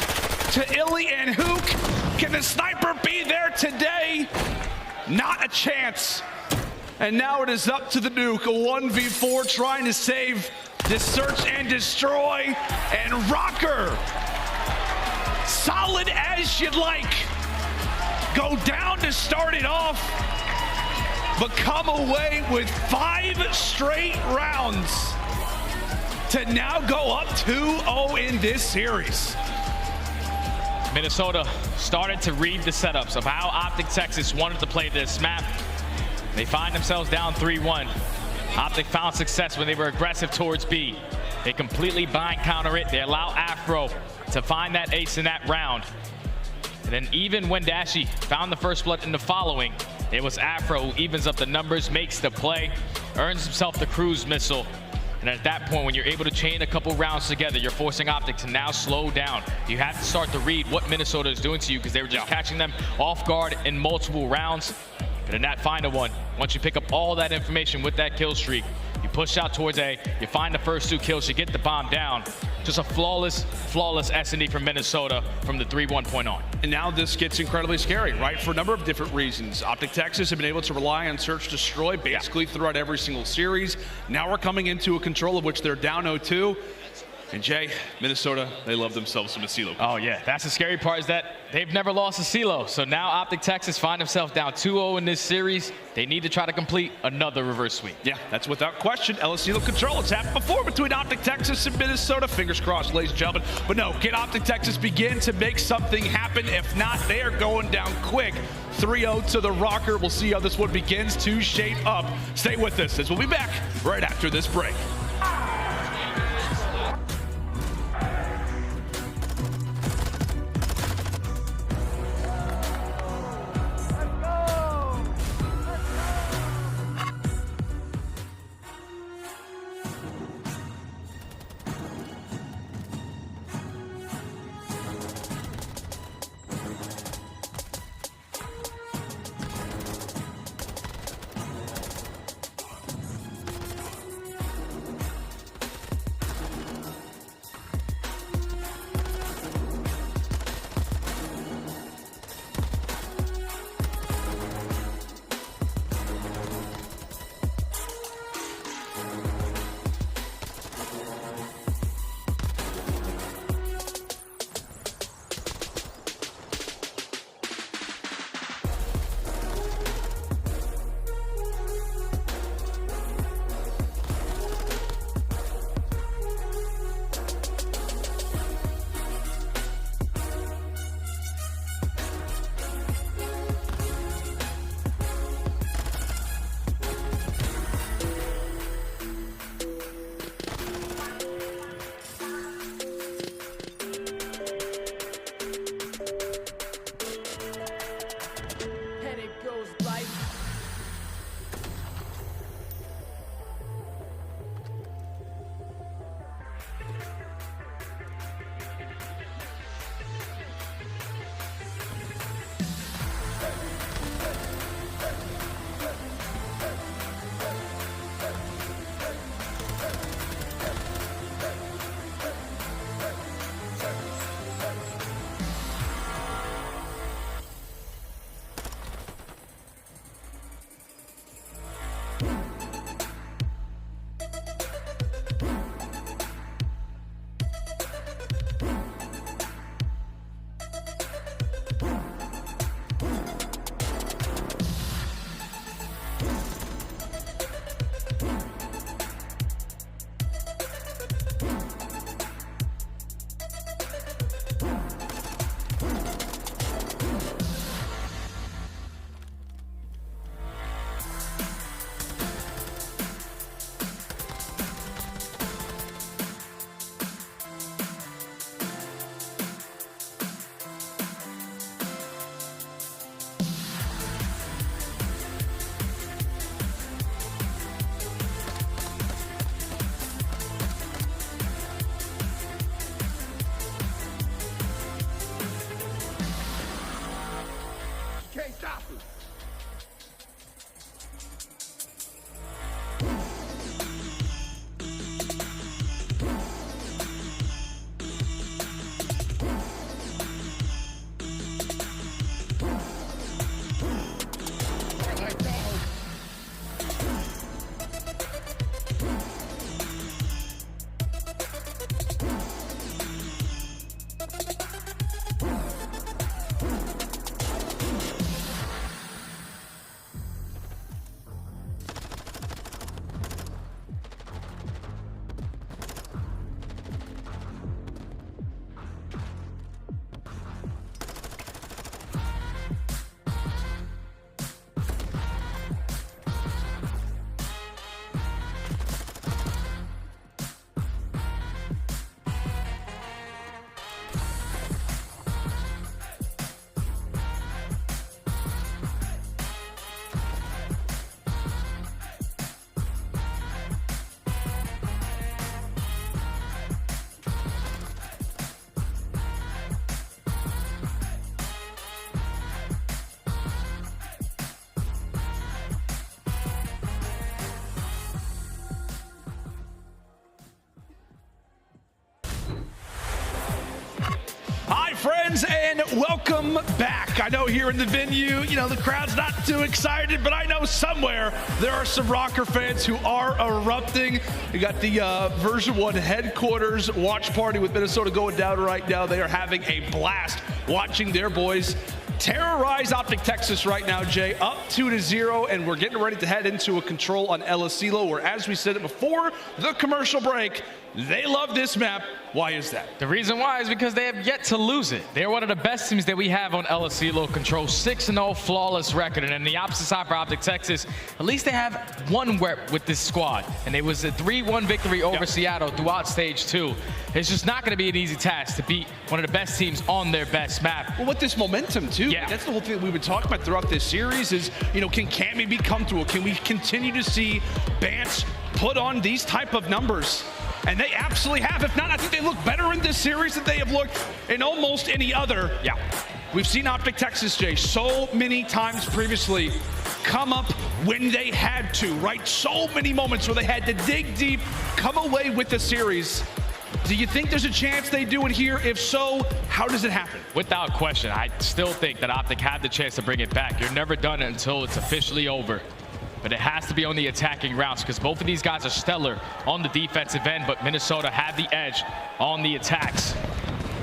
to iLLeY and Huke. Can the sniper be there today? Not a chance. And now it is up to the Nuke, a 1v4 trying to save this search and destroy. And Røkkr, solid as you'd like, go down to start it off, but come away with 5 straight rounds to now go up 2-0 in this series. Minnesota started to read the setups of how OpTic Texas wanted to play this map. They find themselves down 3-1. OpTic found success when they were aggressive towards B. They completely bind counter it. They allow Afro to find that ace in that round. And then even when Dashy found the first blood in the following, it was Afro who evens up the numbers, makes the play, earns himself the cruise missile. And at that point, when you're able to chain a couple rounds together, you're forcing OpTic to now slow down. You have to start to read what Minnesota is doing to you because they were just catching them off guard in multiple rounds. But in that final one, once you pick up all that information with that kill streak, you push out towards A, you find the first 2 kills, you get the bomb down. Just a flawless S&D from Minnesota from the 3-1 point on. And now this gets incredibly scary, right? For a number of different reasons. OpTic Texas have been able to rely on search destroy basically throughout every single series. Now we're coming into a control of which they're down 0-2. And Jay, Minnesota, they love themselves some Asilo. Oh yeah, that's the scary part is that they've never lost a Asilo. So now OpTic Texas find themselves down 2-0 in this series. They need to try to complete another reverse sweep. Yeah, that's without question. Asilo control. It's happened before between OpTic Texas and Minnesota. Fingers crossed, ladies and gentlemen. But no, can OpTic Texas begin to make something happen? If not, they are going down quick. 3-0 to the Røkkr. We'll see how this one begins to shape up. Stay with us as we'll be back right after this break. Friends, and welcome back. I know here in the venue, you know, the crowd's not too excited, but I know somewhere there are some Røkkr fans who are erupting. We got the version 1 headquarters watch party with Minnesota going down right now. They are having a blast watching their boys terrorize OpTic Texas right now, Jay, up 2-0, and we're getting ready to head into a control on aBeZy, where, as we said it before the commercial break, they love this map. Why is that? The reason why is because they have yet to lose it. They're one of the best teams that we have on aBeZy control. 6-0 flawless record. And on the opposite side for OpTic Texas, at least they have one rep with this squad. And it was a 3-1 victory over Seattle throughout stage 2. It's just not going to be an easy task to beat one of the best teams on their best map. Well, with this momentum, too. Yeah. That's the whole thing that we've been talking about throughout this series is, you know, can Cammy be comfortable? Can we continue to see Bance put on these type of numbers? And they absolutely have. If not, I think they look better in this series than they have looked in almost any other. Yeah. We've seen OpTic Texas, Jay, so many times previously come up when they had to, right? So many moments where they had to dig deep, come away with the series. Do you think there's a chance they do it here? If so, how does it happen? Without question, I still think that OpTic had the chance to bring it back. You're never done it until it's officially over. But it has to be on the attacking routes because both of these guys are stellar on the defensive end, but Minnesota had the edge on the attacks.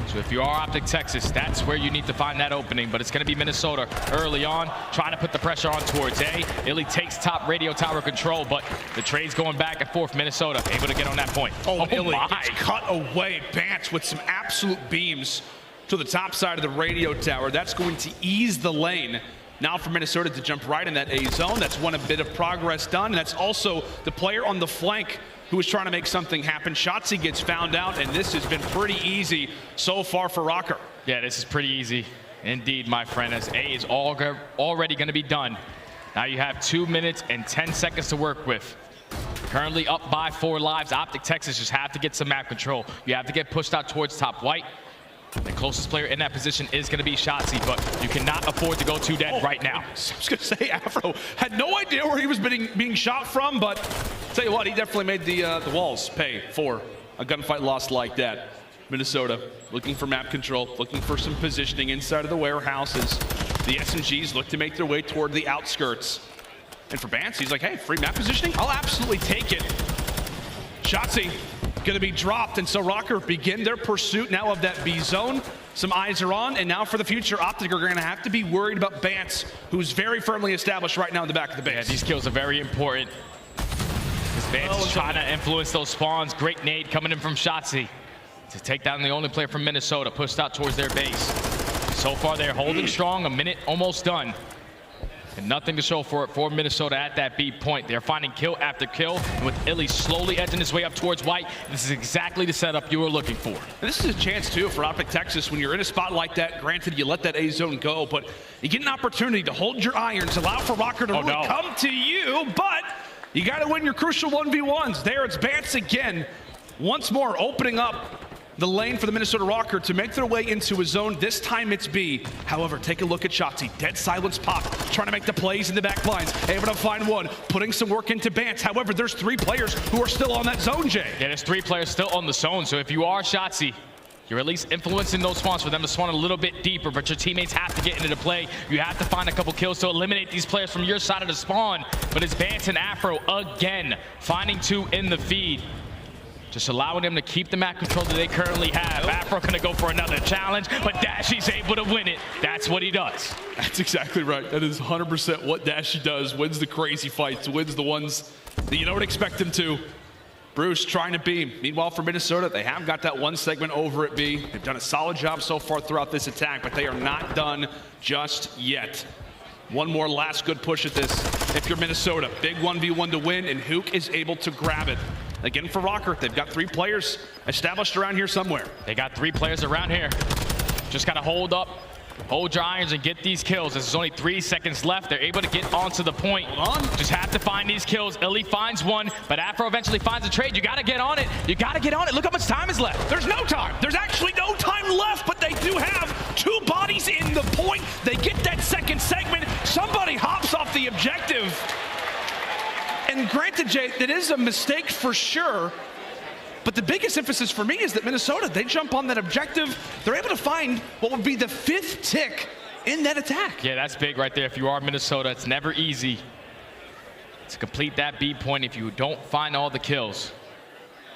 So if you are OpTic Texas, that's where you need to find that opening, but it's going to be Minnesota early on, trying to put the pressure on towards A. iLLeY takes top radio tower control, but the trade's going back and forth. Minnesota able to get on that point. Oh iLLeY gets cut away. Bance with some absolute beams to the top side of the radio tower. That's going to ease the lane. Now for Minnesota to jump right in that A zone. That's one bit of progress done. And that's also the player on the flank who is trying to make something happen. Shotzzy gets found out, and this has been pretty easy so far for Røkkr. Yeah, this is pretty easy indeed, my friend, as A is already going to be done. Now you have 2 minutes and 10 seconds to work with. Currently up by 4 lives. OpTic Texas just have to get some map control. You have to get pushed out towards top white. The closest player in that position is going to be Shotzzy, but you cannot afford to go too dead right now. I was going to say, Afro had no idea where he was being shot from, but tell you what, he definitely made the walls pay for a gunfight loss like that. Minnesota looking for map control, looking for some positioning inside of the warehouses. The SMGs look to make their way toward the outskirts. And for Bance, he's like, hey, free map positioning? I'll absolutely take it. Shotzzy going to be dropped, and so Røkkr begin their pursuit now of that B zone. Some eyes are on, and now for the future, OpTic are going to have to be worried about Bance, who's very firmly established right now in the back of the base. Yeah, these kills are very important. Bance is trying to influence those spawns. Great nade coming in from Shotzzy to take down the only player from Minnesota, pushed out towards their base. So far, they're holding strong. A minute almost done. And nothing to show for it for Minnesota at that B point. They're finding kill after kill, and with iLLeY slowly edging his way up towards white, this is exactly the setup you were looking for. And this is a chance, too, for OpTic Texas when you're in a spot like that. Granted, you let that A zone go, but you get an opportunity to hold your irons, allow for Røkkr to really come to you, but you got to win your crucial 1v1s. There it's Bance again, once more opening up the lane for the Minnesota Røkkr to make their way into a zone. This time it's B. However, take a look at Shotzzy. Dead silence pop, trying to make the plays in the back lines. Able to find one, putting some work into Bance. However, there's 3 players who are still on that zone, Jay. Yeah, there's 3 players still on the zone. So if you are Shotzzy, you're at least influencing those spawns for them to spawn a little bit deeper, but your teammates have to get into the play. You have to find a couple kills to eliminate these players from your side of the spawn. But it's Bance and Afro again, finding 2 in the feed. Just allowing them to keep the map control that they currently have. Afro gonna go for another challenge, but Dashy's able to win it. That's what he does. That's exactly right. That is 100% what Dashy does. Wins the crazy fights, wins the ones that you don't expect him to. Bruce trying to B. Meanwhile, for Minnesota, they have got that 1 segment over at B. They've done a solid job so far throughout this attack, but they are not done just yet. One more last good push at this. If you're Minnesota, big 1v1 to win, and Huke is able to grab it. Again, for Røkkr, they've got 3 players established around here somewhere. They got 3 players around here. Just gotta hold up, hold your irons and get these kills. There's only 3 seconds left. They're able to get onto the point. Hold on. Just have to find these kills. iLLeY finds one, but Afro eventually finds a trade. You gotta get on it. You gotta get on it. Look how much time is left. There's no time. There's actually no time left, but they do have 2 bodies in the point. They get that second segment. Somebody hops off the objective. And granted, Jay, that is a mistake for sure, but the biggest emphasis for me is that Minnesota, they jump on that objective. They're able to find what would be the 5th tick in that attack. Yeah, that's big right there. If you are Minnesota, it's never easy to complete that B point if you don't find all the kills.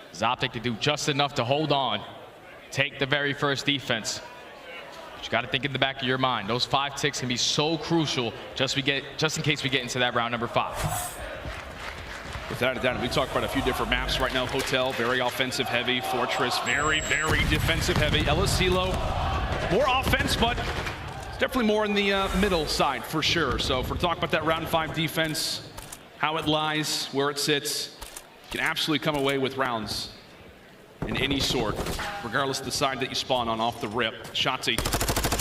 It's OpTic to do just enough to hold on, take the very first defense. But you got to think in the back of your mind, those 5 ticks can be so crucial just in case we get into that round number 5. Without a doubt, we talk about a few different maps right now. Hotel, very offensive heavy. Fortress, very, very defensive heavy. Elasilo, more offense, but it's definitely more in the middle side for sure. So if we're talking about that round 5 defense, how it lies, where it sits, you can absolutely come away with rounds in any sort, regardless of the side that you spawn on off the rip. Shotzzy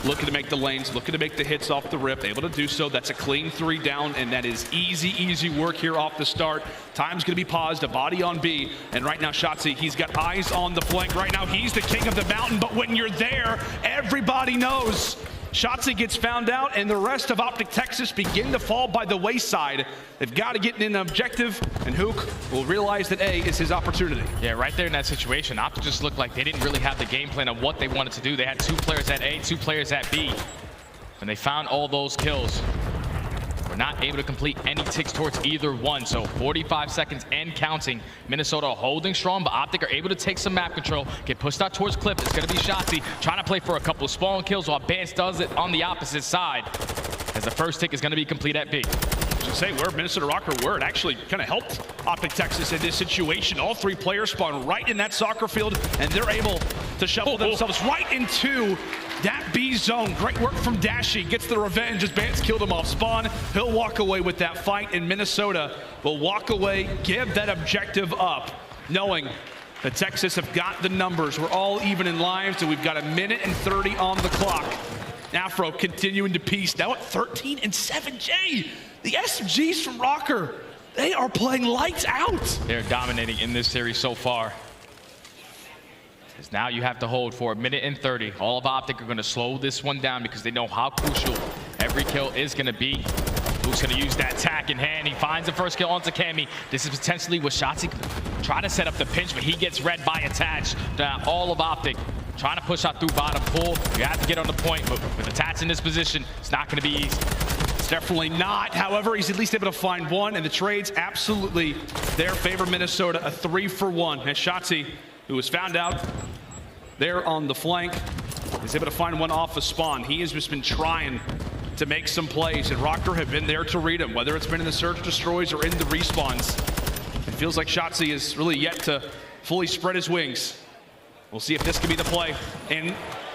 looking to make the lanes, looking to make the hits off the rip, able to do so. That's a clean 3 down, and that is easy, easy work here off the start. Time's gonna be paused, a body on B, and right now Shotzzy, he's got eyes on the flank. Right now, he's the king of the mountain, but when you're there, everybody knows. Shotzzy gets found out, and the rest of OpTic Texas begin to fall by the wayside. They've got to get in an objective, and Huke will realize that A is his opportunity. Yeah, right there in that situation, OpTic just looked like they didn't really have the game plan of what they wanted to do. They had 2 players at A, 2 players at B, and they found all those kills. We're not able to complete any ticks towards either one, so 45 seconds and counting. Minnesota holding strong, but OpTic are able to take some map control, get pushed out towards Clip. It's going to be Shotzzy trying to play for a couple of spawn kills while Bance does it on the opposite side, as the first tick is going to be complete at B. I should say, where Minnesota Røkkr were, it actually kind of helped OpTic Texas in this situation. All 3 players spawn right in that soccer field, and they're able to shovel themselves right into that B zone. Great work from Dashy. Gets the revenge as Bance killed him off spawn. He'll walk away with that fight, and Minnesota will walk away, give that objective up, knowing that Texas have got the numbers. We're all even in lives, and we've got 1:30 on the clock. Afro continuing to piece, now at 13-7. Jay, the SMGs from Røkkr, they are playing lights out. They're dominating in this series so far. Because now you have to hold for 1:30. All of OpTic are going to slow this one down because they know how crucial every kill is going to be. Who's going to use that tack in hand? He finds the first kill onto Cammy. This is potentially what Shotzzy try to set up the pinch, but he gets read by attach. All of OpTic trying to push out through bottom pull. You have to get on the point, but with attach in this position, it's not going to be easy. It's definitely not. However, he's at least able to find one, and the trades absolutely there favor Minnesota. A 3-for-1. And Shotzzy, who was found out there on the flank, is able to find one off of spawn. He has just been trying to make some plays, and Røkkr have been there to read him, whether it's been in the search destroys or in the respawns. It feels like Shotzzy is really yet to fully spread his wings. We'll see if this can be the play, and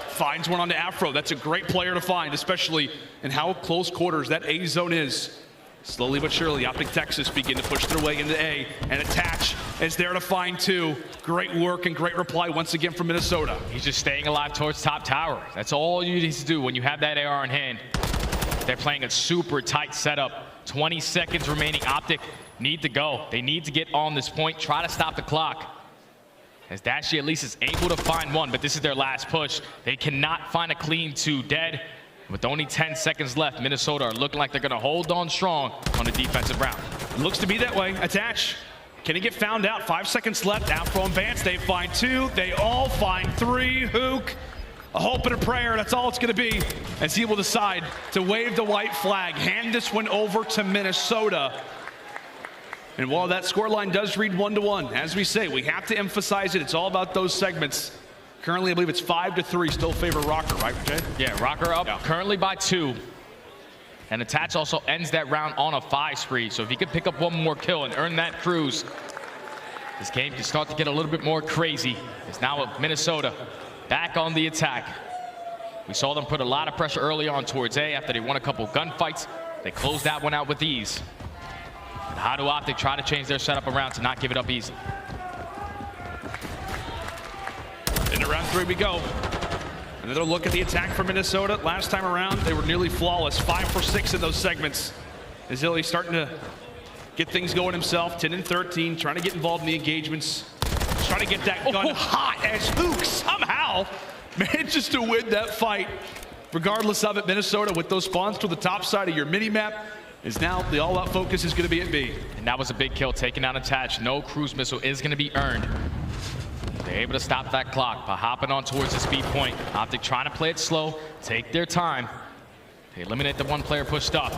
finds one onto Afro. That's a great player to find, especially in how close quarters that A zone is. Slowly but surely, OpTic Texas begin to push their way into A, and attach is there to find 2. Great work and great reply once again from Minnesota. He's just staying alive towards top tower. That's all you need to do when you have that AR in hand. They're playing a super tight setup. 20 seconds remaining. OpTic need to go. They need to get on this point, try to stop the clock. As Dashy at least is able to find one, but this is their last push. They cannot find a clean 2 dead. With only 10 seconds left, Minnesota are looking like they're going to hold on strong on the defensive round. It looks to be that way. Attach. Can he get found out? 5 seconds left. Afro and Bance, they find 2. They all find 3. Huke, a hope and a prayer. That's all it's going to be as he will decide to wave the white flag, hand this one over to Minnesota. And while that scoreline does read 1-1, as we say, we have to emphasize it. It's all about those segments. Currently, I believe it's 5-3, still favor Røkkr, right, Jay? Yeah, Røkkr up currently by 2. And Attach also ends that round on a 5 spree. So if he could pick up one more kill and earn that cruise, this game can start to get a little bit more crazy. It's now Minnesota back on the attack. We saw them put a lot of pressure early on towards A after they won a couple gunfights. They closed that one out with ease. And how do OpTic try to change their setup around to not give it up easily? Into round 3 we go. Another look at the attack for Minnesota. Last time around, they were nearly flawless. 5 for 6 in those segments. As iLLeY starting to get things going himself. 10 and 13, trying to get involved in the engagements. Trying to get that gun hot as Huke somehow manages to win that fight. Regardless of it, Minnesota with those spawns to the top side of your mini-map is now the all-out focus is going to be at B. And that was a big kill, taking down Attach. No cruise missile is going to be earned. They're able to stop that clock by hopping on towards the speed point. OpTic trying to play it slow, take their time. They eliminate the 1 player pushed up.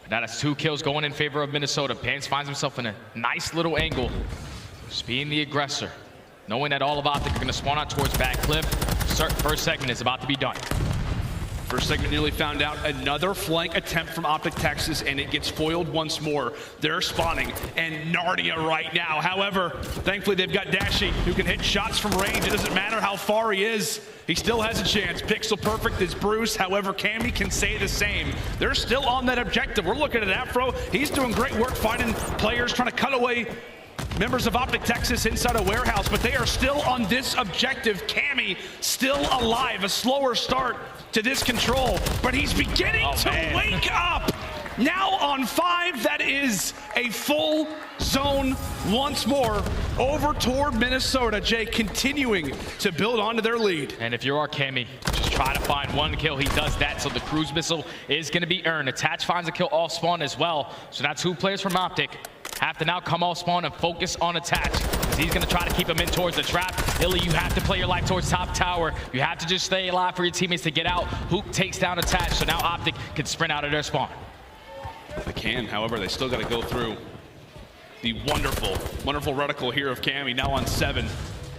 And now that's 2 kills going in favor of Minnesota. Bance finds himself in a nice little angle, just being the aggressor, knowing that all of OpTic are going to spawn out towards back cliff. First segment is about to be done. First segment nearly found out. Another flank attempt from OpTic Texas, and it gets foiled once more. They're spawning and Narnia right now. However, thankfully they've got Dashy who can hit shots from range. It doesn't matter how far he is. He still has a chance. Pixel perfect is Bruce. However, Cammy can say the same. They're still on that objective. We're looking at Afro. He's doing great work finding players, trying to cut away members of OpTic Texas inside a warehouse, but they are still on this objective. Cammy still alive. A slower start to this control, but he's beginning to wake up. Now on 5, that is a full zone once more over toward Minnesota. Jay continuing to build onto their lead. And if you are Cammy, just try to find 1 kill. He does that, so the cruise missile is going to be earned. Attach finds a kill off spawn as well. So now 2 players from OpTic have to now come off spawn and focus on Attach. He's going to try to keep him in towards the trap. iLLeY, you have to play your life towards top tower. You have to just stay alive for your teammates to get out. Huke takes down Attach, so now OpTic can sprint out of their spawn. They can, however, they still got to go through the wonderful reticle here of Cammy, now on 7.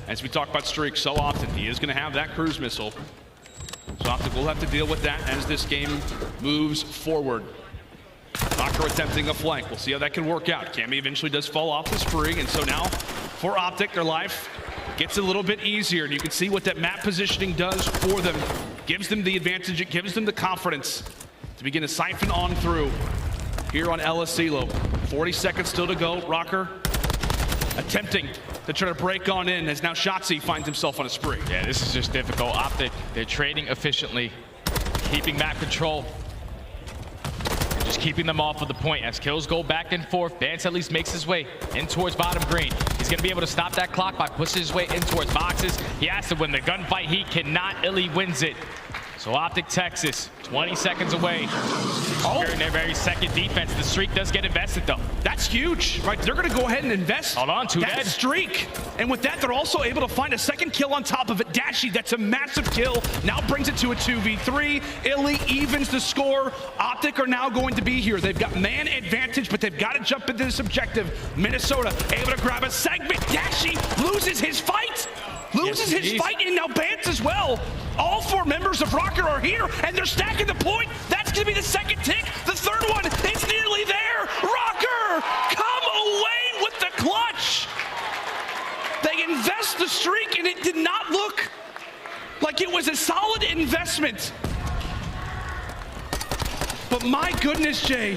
As we talk about streaks so often, he is going to have that cruise missile. So OpTic will have to deal with that as this game moves forward. Røkkr attempting a flank. We'll see how that can work out. Cammy eventually does fall off the spring, and so now for OpTic, their life gets a little bit easier, and you can see what that map positioning does for them. Gives them the advantage, it gives them the confidence to begin to siphon on through here on iLLeY. 40 seconds still to go. Røkkr attempting to try to break on in as now Shotzzy finds himself on a spree. Yeah, this is just difficult. OpTic, they're trading efficiently, keeping map control. Just keeping them off of the point as kills go back and forth. Bance at least makes his way in towards bottom green. He's going to be able to stop that clock by pushing his way in towards boxes. He has to win the gunfight. He cannot. iLLeY wins it. So OpTic Texas, 20 seconds away. In their very second defense. The streak does get invested, though. That's huge, right? They're going to go ahead and invest. Hold on, 2 that dead. Streak. And with that, they're also able to find a second kill on top of it. Dashy, that's a massive kill. Now brings it to a 2v3. iLLeY evens the score. OpTic are now going to be here. They've got man advantage, but they've got to jump into this objective. Minnesota able to grab a segment. Dashy loses his fight. Loses his fight, and now Bance as well. All 4 members of Røkkr are here, and they're stacking the point. That's going to be the second tick. The third one is nearly there. Røkkr, come away with the clutch. They invest the streak, and it did not look like it was a solid investment. But my goodness, Jay,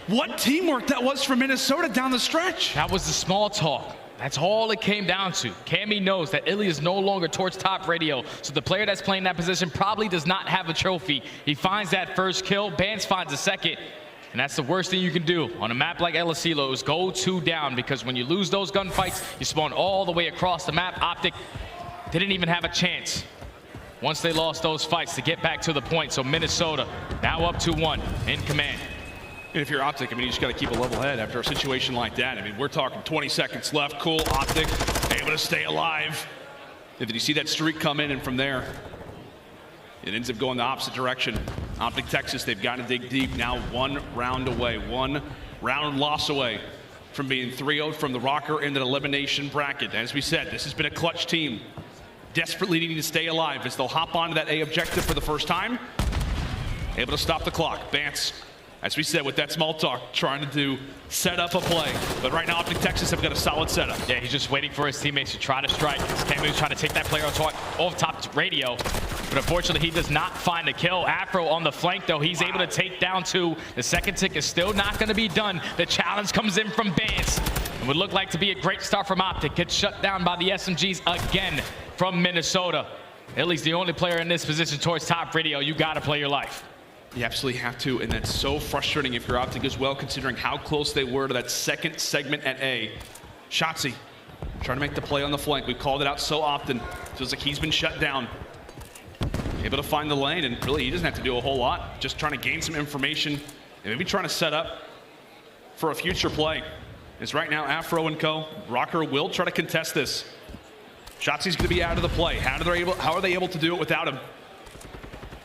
what teamwork that was for Minnesota down the stretch. That was the small talk. That's all it came down to. Cammy knows that iLLeY is no longer towards top radio, so the player that's playing that position probably does not have a trophy. He finds that first kill. Bance finds a second. And that's the worst thing you can do on a map like iLLeY is go 2 down, because when you lose those gunfights, you spawn all the way across the map. OpTic didn't even have a chance once they lost those fights to get back to the point. So Minnesota now up 2-1 in command. And if you're OpTic, I mean, you just got to keep a level head after a situation like that. I mean, we're talking 20 seconds left. Cool, OpTic able to stay alive. And then you see that streak come in, and from there, it ends up going the opposite direction. OpTic Texas, they've got to dig deep now. 1 round away, 1 round loss away from being 3-0 from the Røkkr in the elimination bracket. As we said, this has been a clutch team, desperately needing to stay alive as they'll hop onto that A objective for the first time. Able to stop the clock. Bance, as we said, with that small talk, trying to set up a play. But right now, OpTic Texas have got a solid setup. Yeah, he's just waiting for his teammates to try to strike. Cammy was trying to take that player off top radio, but unfortunately, he does not find a kill. Afro on the flank, though, he's able to take down 2. The second tick is still not going to be done. The challenge comes in from Bance. It would look like to be a great start from OpTic. Gets shut down by the SMGs again from Minnesota. At least the only player in this position towards top radio. You got to play your life. You absolutely have to, and that's so frustrating if you're OpTic as well, considering how close they were to that second segment at A. Shotzzy trying to make the play on the flank. We've called it out so often. Feels like he's been shut down. Able to find the lane, and really he doesn't have to do a whole lot. Just trying to gain some information and maybe trying to set up for a future play. It's right now Afro and co. Røkkr will try to contest this. Shotzzy's going to be out of the play. How are they able to do it without him?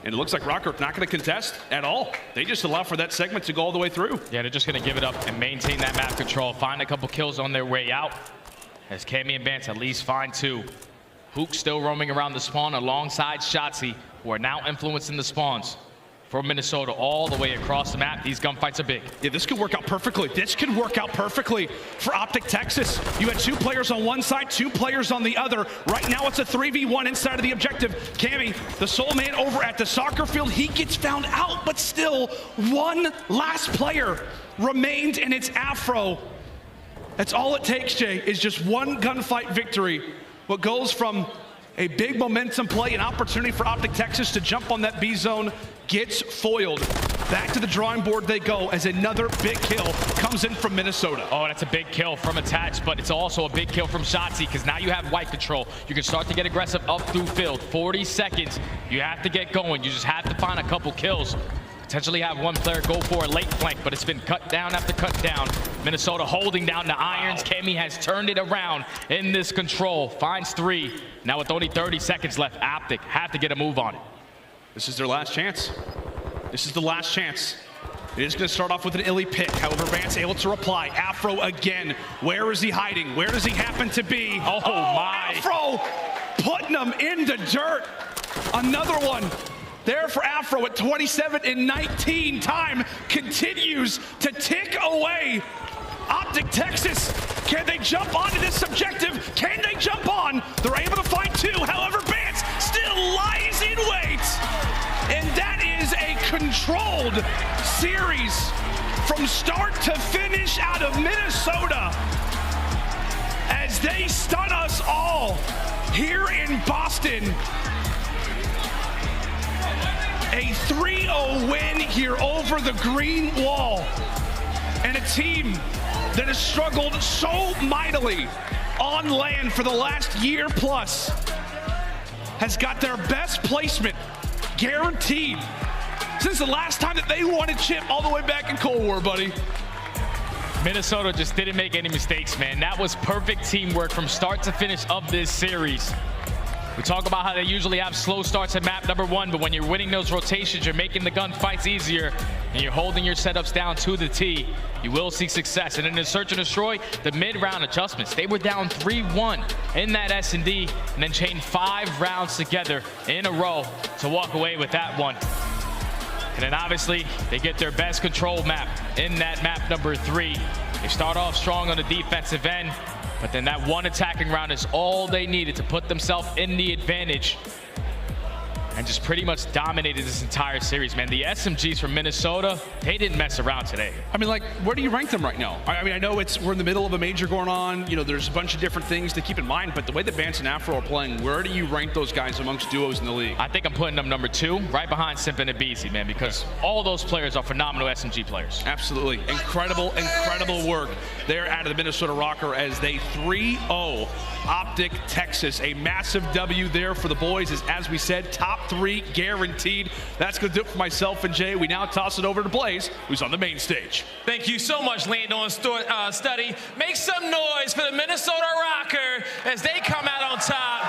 And it looks like Røkkr not going to contest at all. They just allow for that segment to go all the way through. Yeah, they're just going to give it up and maintain that map control. Find a couple kills on their way out. As Cammy and Bance at least find 2. Huke still roaming around the spawn alongside Shotzzy, who are now influencing the spawns from Minnesota all the way across the map. These gunfights are big. Yeah, this could work out perfectly. This could work out perfectly for OpTic Texas. You had 2 players on one side, 2 players on the other. Right now it's a 3v1 inside of the objective. Cammy, the sole man over at the soccer field, he gets found out, but still 1 last player remained, and it's Afro. That's all it takes, Jay, is just 1 gunfight victory. What goes from a big momentum play, an opportunity for OpTic Texas to jump on that B zone, gets foiled. Back to the drawing board they go as another big kill comes in from Minnesota. Oh, that's a big kill from Attach, but it's also a big kill from Shotzzy, because now you have white control. You can start to get aggressive up through field. 40 seconds. You have to get going. You just have to find a couple kills. Potentially have 1 player go for a late flank, but it's been cut down after cut down. Minnesota holding down the irons. Cammy has turned it around in this control. Finds 3. Now with only 30 seconds left, OpTic have to get a move on it. This is their last chance. This is the last chance. It is going to start off with an iLLeY pick. However, Bance able to reply. Afro again. Where is he hiding? Where does he happen to be? Oh my. Afro putting them in the dirt. Another one there for Afro at 27 and 19. Time continues to tick away. OpTic Texas, can they jump onto this objective? Can they jump on? They're able to find 2. However, Bance still lies in wait. And that is a controlled series from start to finish out of Minnesota as they stun us all here in Boston. A 3-0 win here over the green wall. And a team that has struggled so mightily on land for the last year plus has got their best placement guaranteed since the last time that they won a chip all the way back in Cold War, buddy. Minnesota just didn't make any mistakes, man. That was perfect teamwork from start to finish of this series. We talk about how they usually have slow starts at map number 1, but when you're winning those rotations, you're making the gunfights easier, and you're holding your setups down to the T, you will see success. And in the Search and Destroy, the mid-round adjustments, they were down 3-1 in that S&D, and then chained 5 rounds together in a row to walk away with that one. And then obviously, they get their best control map in that map number 3. They start off strong on the defensive end, but then that 1 attacking round is all they needed to put themselves in the advantage. and just pretty much dominated this entire series, man. The SMGs from Minnesota, they didn't mess around today. I mean, like, where do you rank them right now? I mean, I know we're in the middle of a major going on. You know, there's a bunch of different things to keep in mind, but the way that Bance and Afro are playing, where do you rank those guys amongst duos in the league? I think I'm putting them number 2, right behind Simp and aBeZy, man, because all those players are phenomenal SMG players. Absolutely. Incredible work there out of the Minnesota Røkkr as they 3-0 OpTic Texas. A massive W there for the boys is, as we said, top 3 guaranteed. That's going to do it for myself and Jay. We now toss it over to Blaze, who's on the main stage. Thank you so much, Landon Study. Make some noise for the Minnesota Røkkr as they come out on top.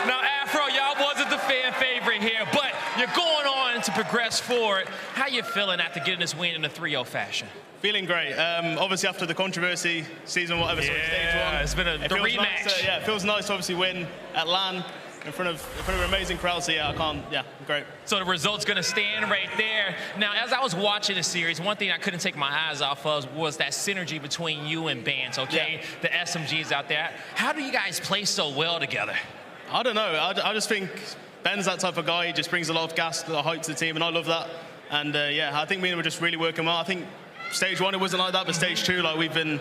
Now, Afro, y'all wasn't the fan favorite here, but you're going on to progress forward. How you feeling after getting this win in a 3-0 fashion? Feeling great. Obviously, after the controversy, season whatever, stage 1. It's been the rematch. Nice it feels nice to obviously win at LAN in front of an amazing crowd. So great. So the result's gonna stand right there. Now, as I was watching the series, one thing I couldn't take my eyes off of was that synergy between you and Bance, okay? Yeah. The SMGs out there. How do you guys play so well together? I don't know. I just think Ben's that type of guy. He just brings a lot of gas, a lot of hype to the team, and I love that. And I think me and him are just really working well. I think stage 1 it wasn't like that, but stage 2, like we've been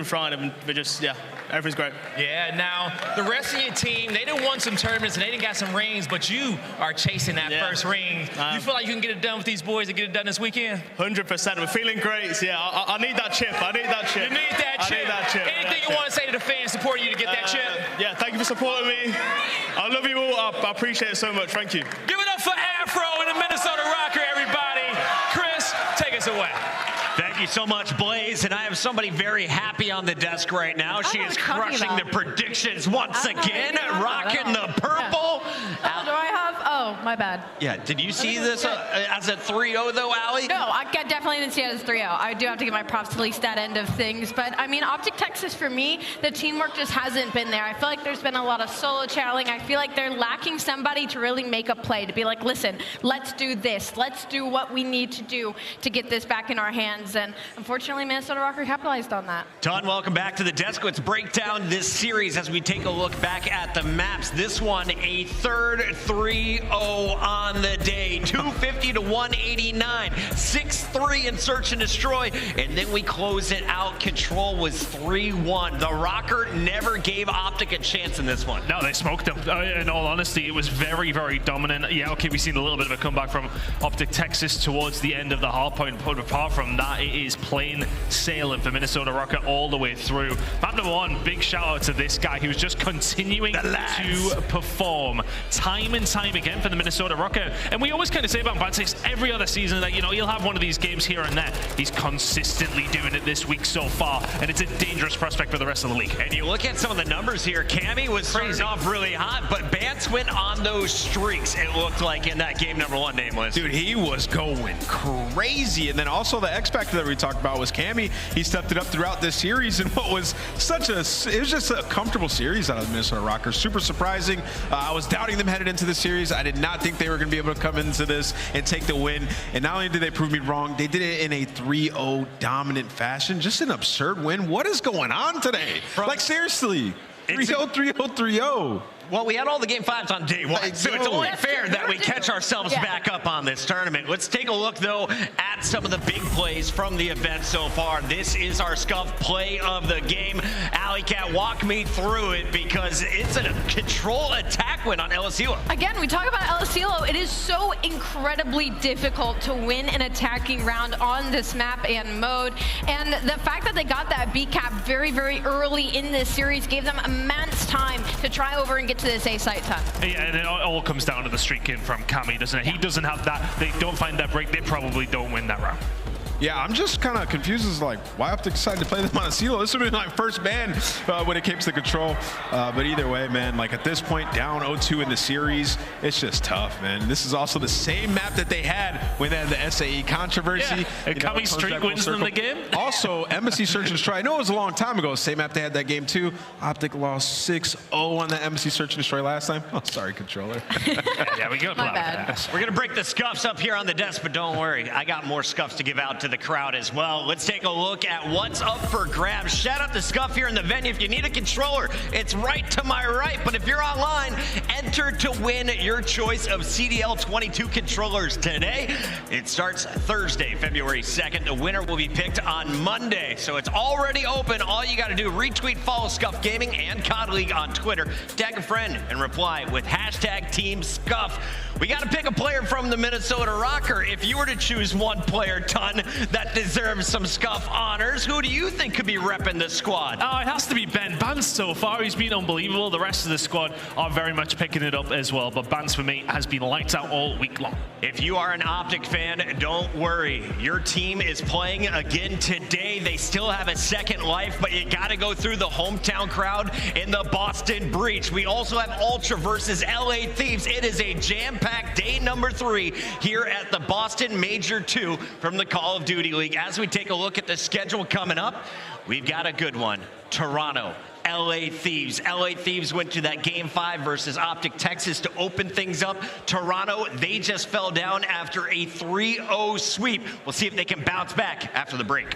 trying, and we're just everything's great. Yeah. Now the rest of your team, they done won some tournaments and they done got some rings, but you are chasing that first ring. You feel like you can get it done with these boys and get it done this weekend? 100%. We're feeling great. So I need that chip. I need that chip. You need that chip. I need that chip. Anything you want to say to the fans supporting you to get that chip? Yeah. Thank you for supporting me. I love you all. I appreciate it so much. Thank you. Give it up for Afro and the Minnesota Røkkr, everybody. Chris, take us away. Thank you so much, Blaze. And I have somebody very happy on the desk right now. She is crushing the predictions once again, rocking the purple. Do I have? Oh, my bad. Yeah, did you see this as a 3-0 though, aLLeY? No, I definitely didn't see it as 3-0. I do have to give my props to at least that end of things. But I mean, OpTic Texas, for me, the teamwork just hasn't been there. I feel like there's been a lot of solo channeling. I feel like they're lacking somebody to really make a play, to be like, listen, let's do this. Let's do what we need to do to get this back in our hands. And unfortunately, Minnesota Røkkr capitalized on that. Don, welcome back to the desk. Let's break down this series as we take a look back at the maps. This one, a third 3-0 on the day. 250 to 189. 6-3 in search and destroy. And then we close it out. Control was 3-1. The Røkkr never gave OpTic a chance in this one. No, they smoked them. In all honesty, it was very, very dominant. Yeah, okay, we've seen a little bit of a comeback from OpTic Texas towards the end of the Hardpoint, but apart from that, it is plain sailing for Minnesota Røkkr all the way through. Map number 1, big shout out to this guy who's just continuing to perform time and time again for the Minnesota Røkkr. And we always kind of say about Bance every other season that, you know, you'll have one of these games here and there. He's consistently doing it this week so far, and it's a dangerous prospect for the rest of the league. And you look at some of the numbers here. Cammy was starting off really hot, but Bance went on those streaks, it looked like, in that game number 1, Nameless. Dude, he was going crazy. And then also the X Factor that we talked about was Cammy. He stepped it up throughout this series, and what was it was just a comfortable series out of the Minnesota Røkkr. Super surprising. I was doubting them headed into the series. I did not think they were going to be able to come into this and take the win. And not only did they prove me wrong, they did it in a 3-0 dominant fashion. Just an absurd win. What is going on today? Like, seriously, 3-0, 3-0, 3-0. Well, we had all the Game 5s on day 1, so it's only fair that we catch ourselves back up on this tournament. Let's take a look, though, at some of the big plays from the event so far. This is our scuffed play of the game. aLLeY Cat, walk me through it, because it's a control attack win on aLLeY. Again, we talk about aLLeY. It is so incredibly difficult to win an attacking round on this map and mode. And the fact that they got that B cap very, very early in this series gave them immense time to try over and get to this A site time. Yeah, and it all comes down to the streaking from Cammy, doesn't it? He doesn't have that. They don't find that break. They probably don't win that round. Yeah, I'm just kind of confused as like, why OpTic decided to play them on aLLeY? This would be my first ban when it came to control. But either way, man, like at this point, down 0-2 in the series, it's just tough, man. This is also the same map that they had when they had the SAE controversy. Yeah, and Cammy streak wins them the game. Also, Embassy Search and Destroy. I know it was a long time ago, same map they had that game too. OpTic lost 6-0 on the Embassy Search and Destroy last time. Oh, sorry, controller. Yeah, we got My bad. We're going to break the scuffs up here on the desk, but don't worry. I got more scuffs to give out to the crowd as well. Let's take a look at what's up for grabs. Shout out to Scuff here in the venue. If you need a controller, it's right to my right. But if you're online, enter to win your choice of CDL 22 controllers today. It starts Thursday, February 2nd. The winner will be picked on Monday. So it's already open. All you got to do, retweet, follow Scuff Gaming and COD League on Twitter. Tag a friend and reply with hashtag Team Scuff. We got to pick a player from the Minnesota Røkkr. If you were to choose one player, Ton, that deserves some Scuff honors, who do you think could be repping the squad? Oh, it has to be Ben. Bance so far, he's been unbelievable. The rest of the squad are very much picking it up as well. But Bance for me has been lights out all week long. If you are an OpTic fan, don't worry. Your team is playing again today. They still have a second life, but you got to go through the hometown crowd in the Boston Breach. We also have Ultra versus LA Thieves. It is a jam-packed day number 3 here at the Boston Major 2 from the Call of Duty League. As we take a look at the schedule coming up, we've got a good one. Toronto, LA Thieves. LA Thieves went to that Game 5 versus OpTic Texas to open things up. Toronto, they just fell down after a 3-0 sweep. We'll see if they can bounce back after the break.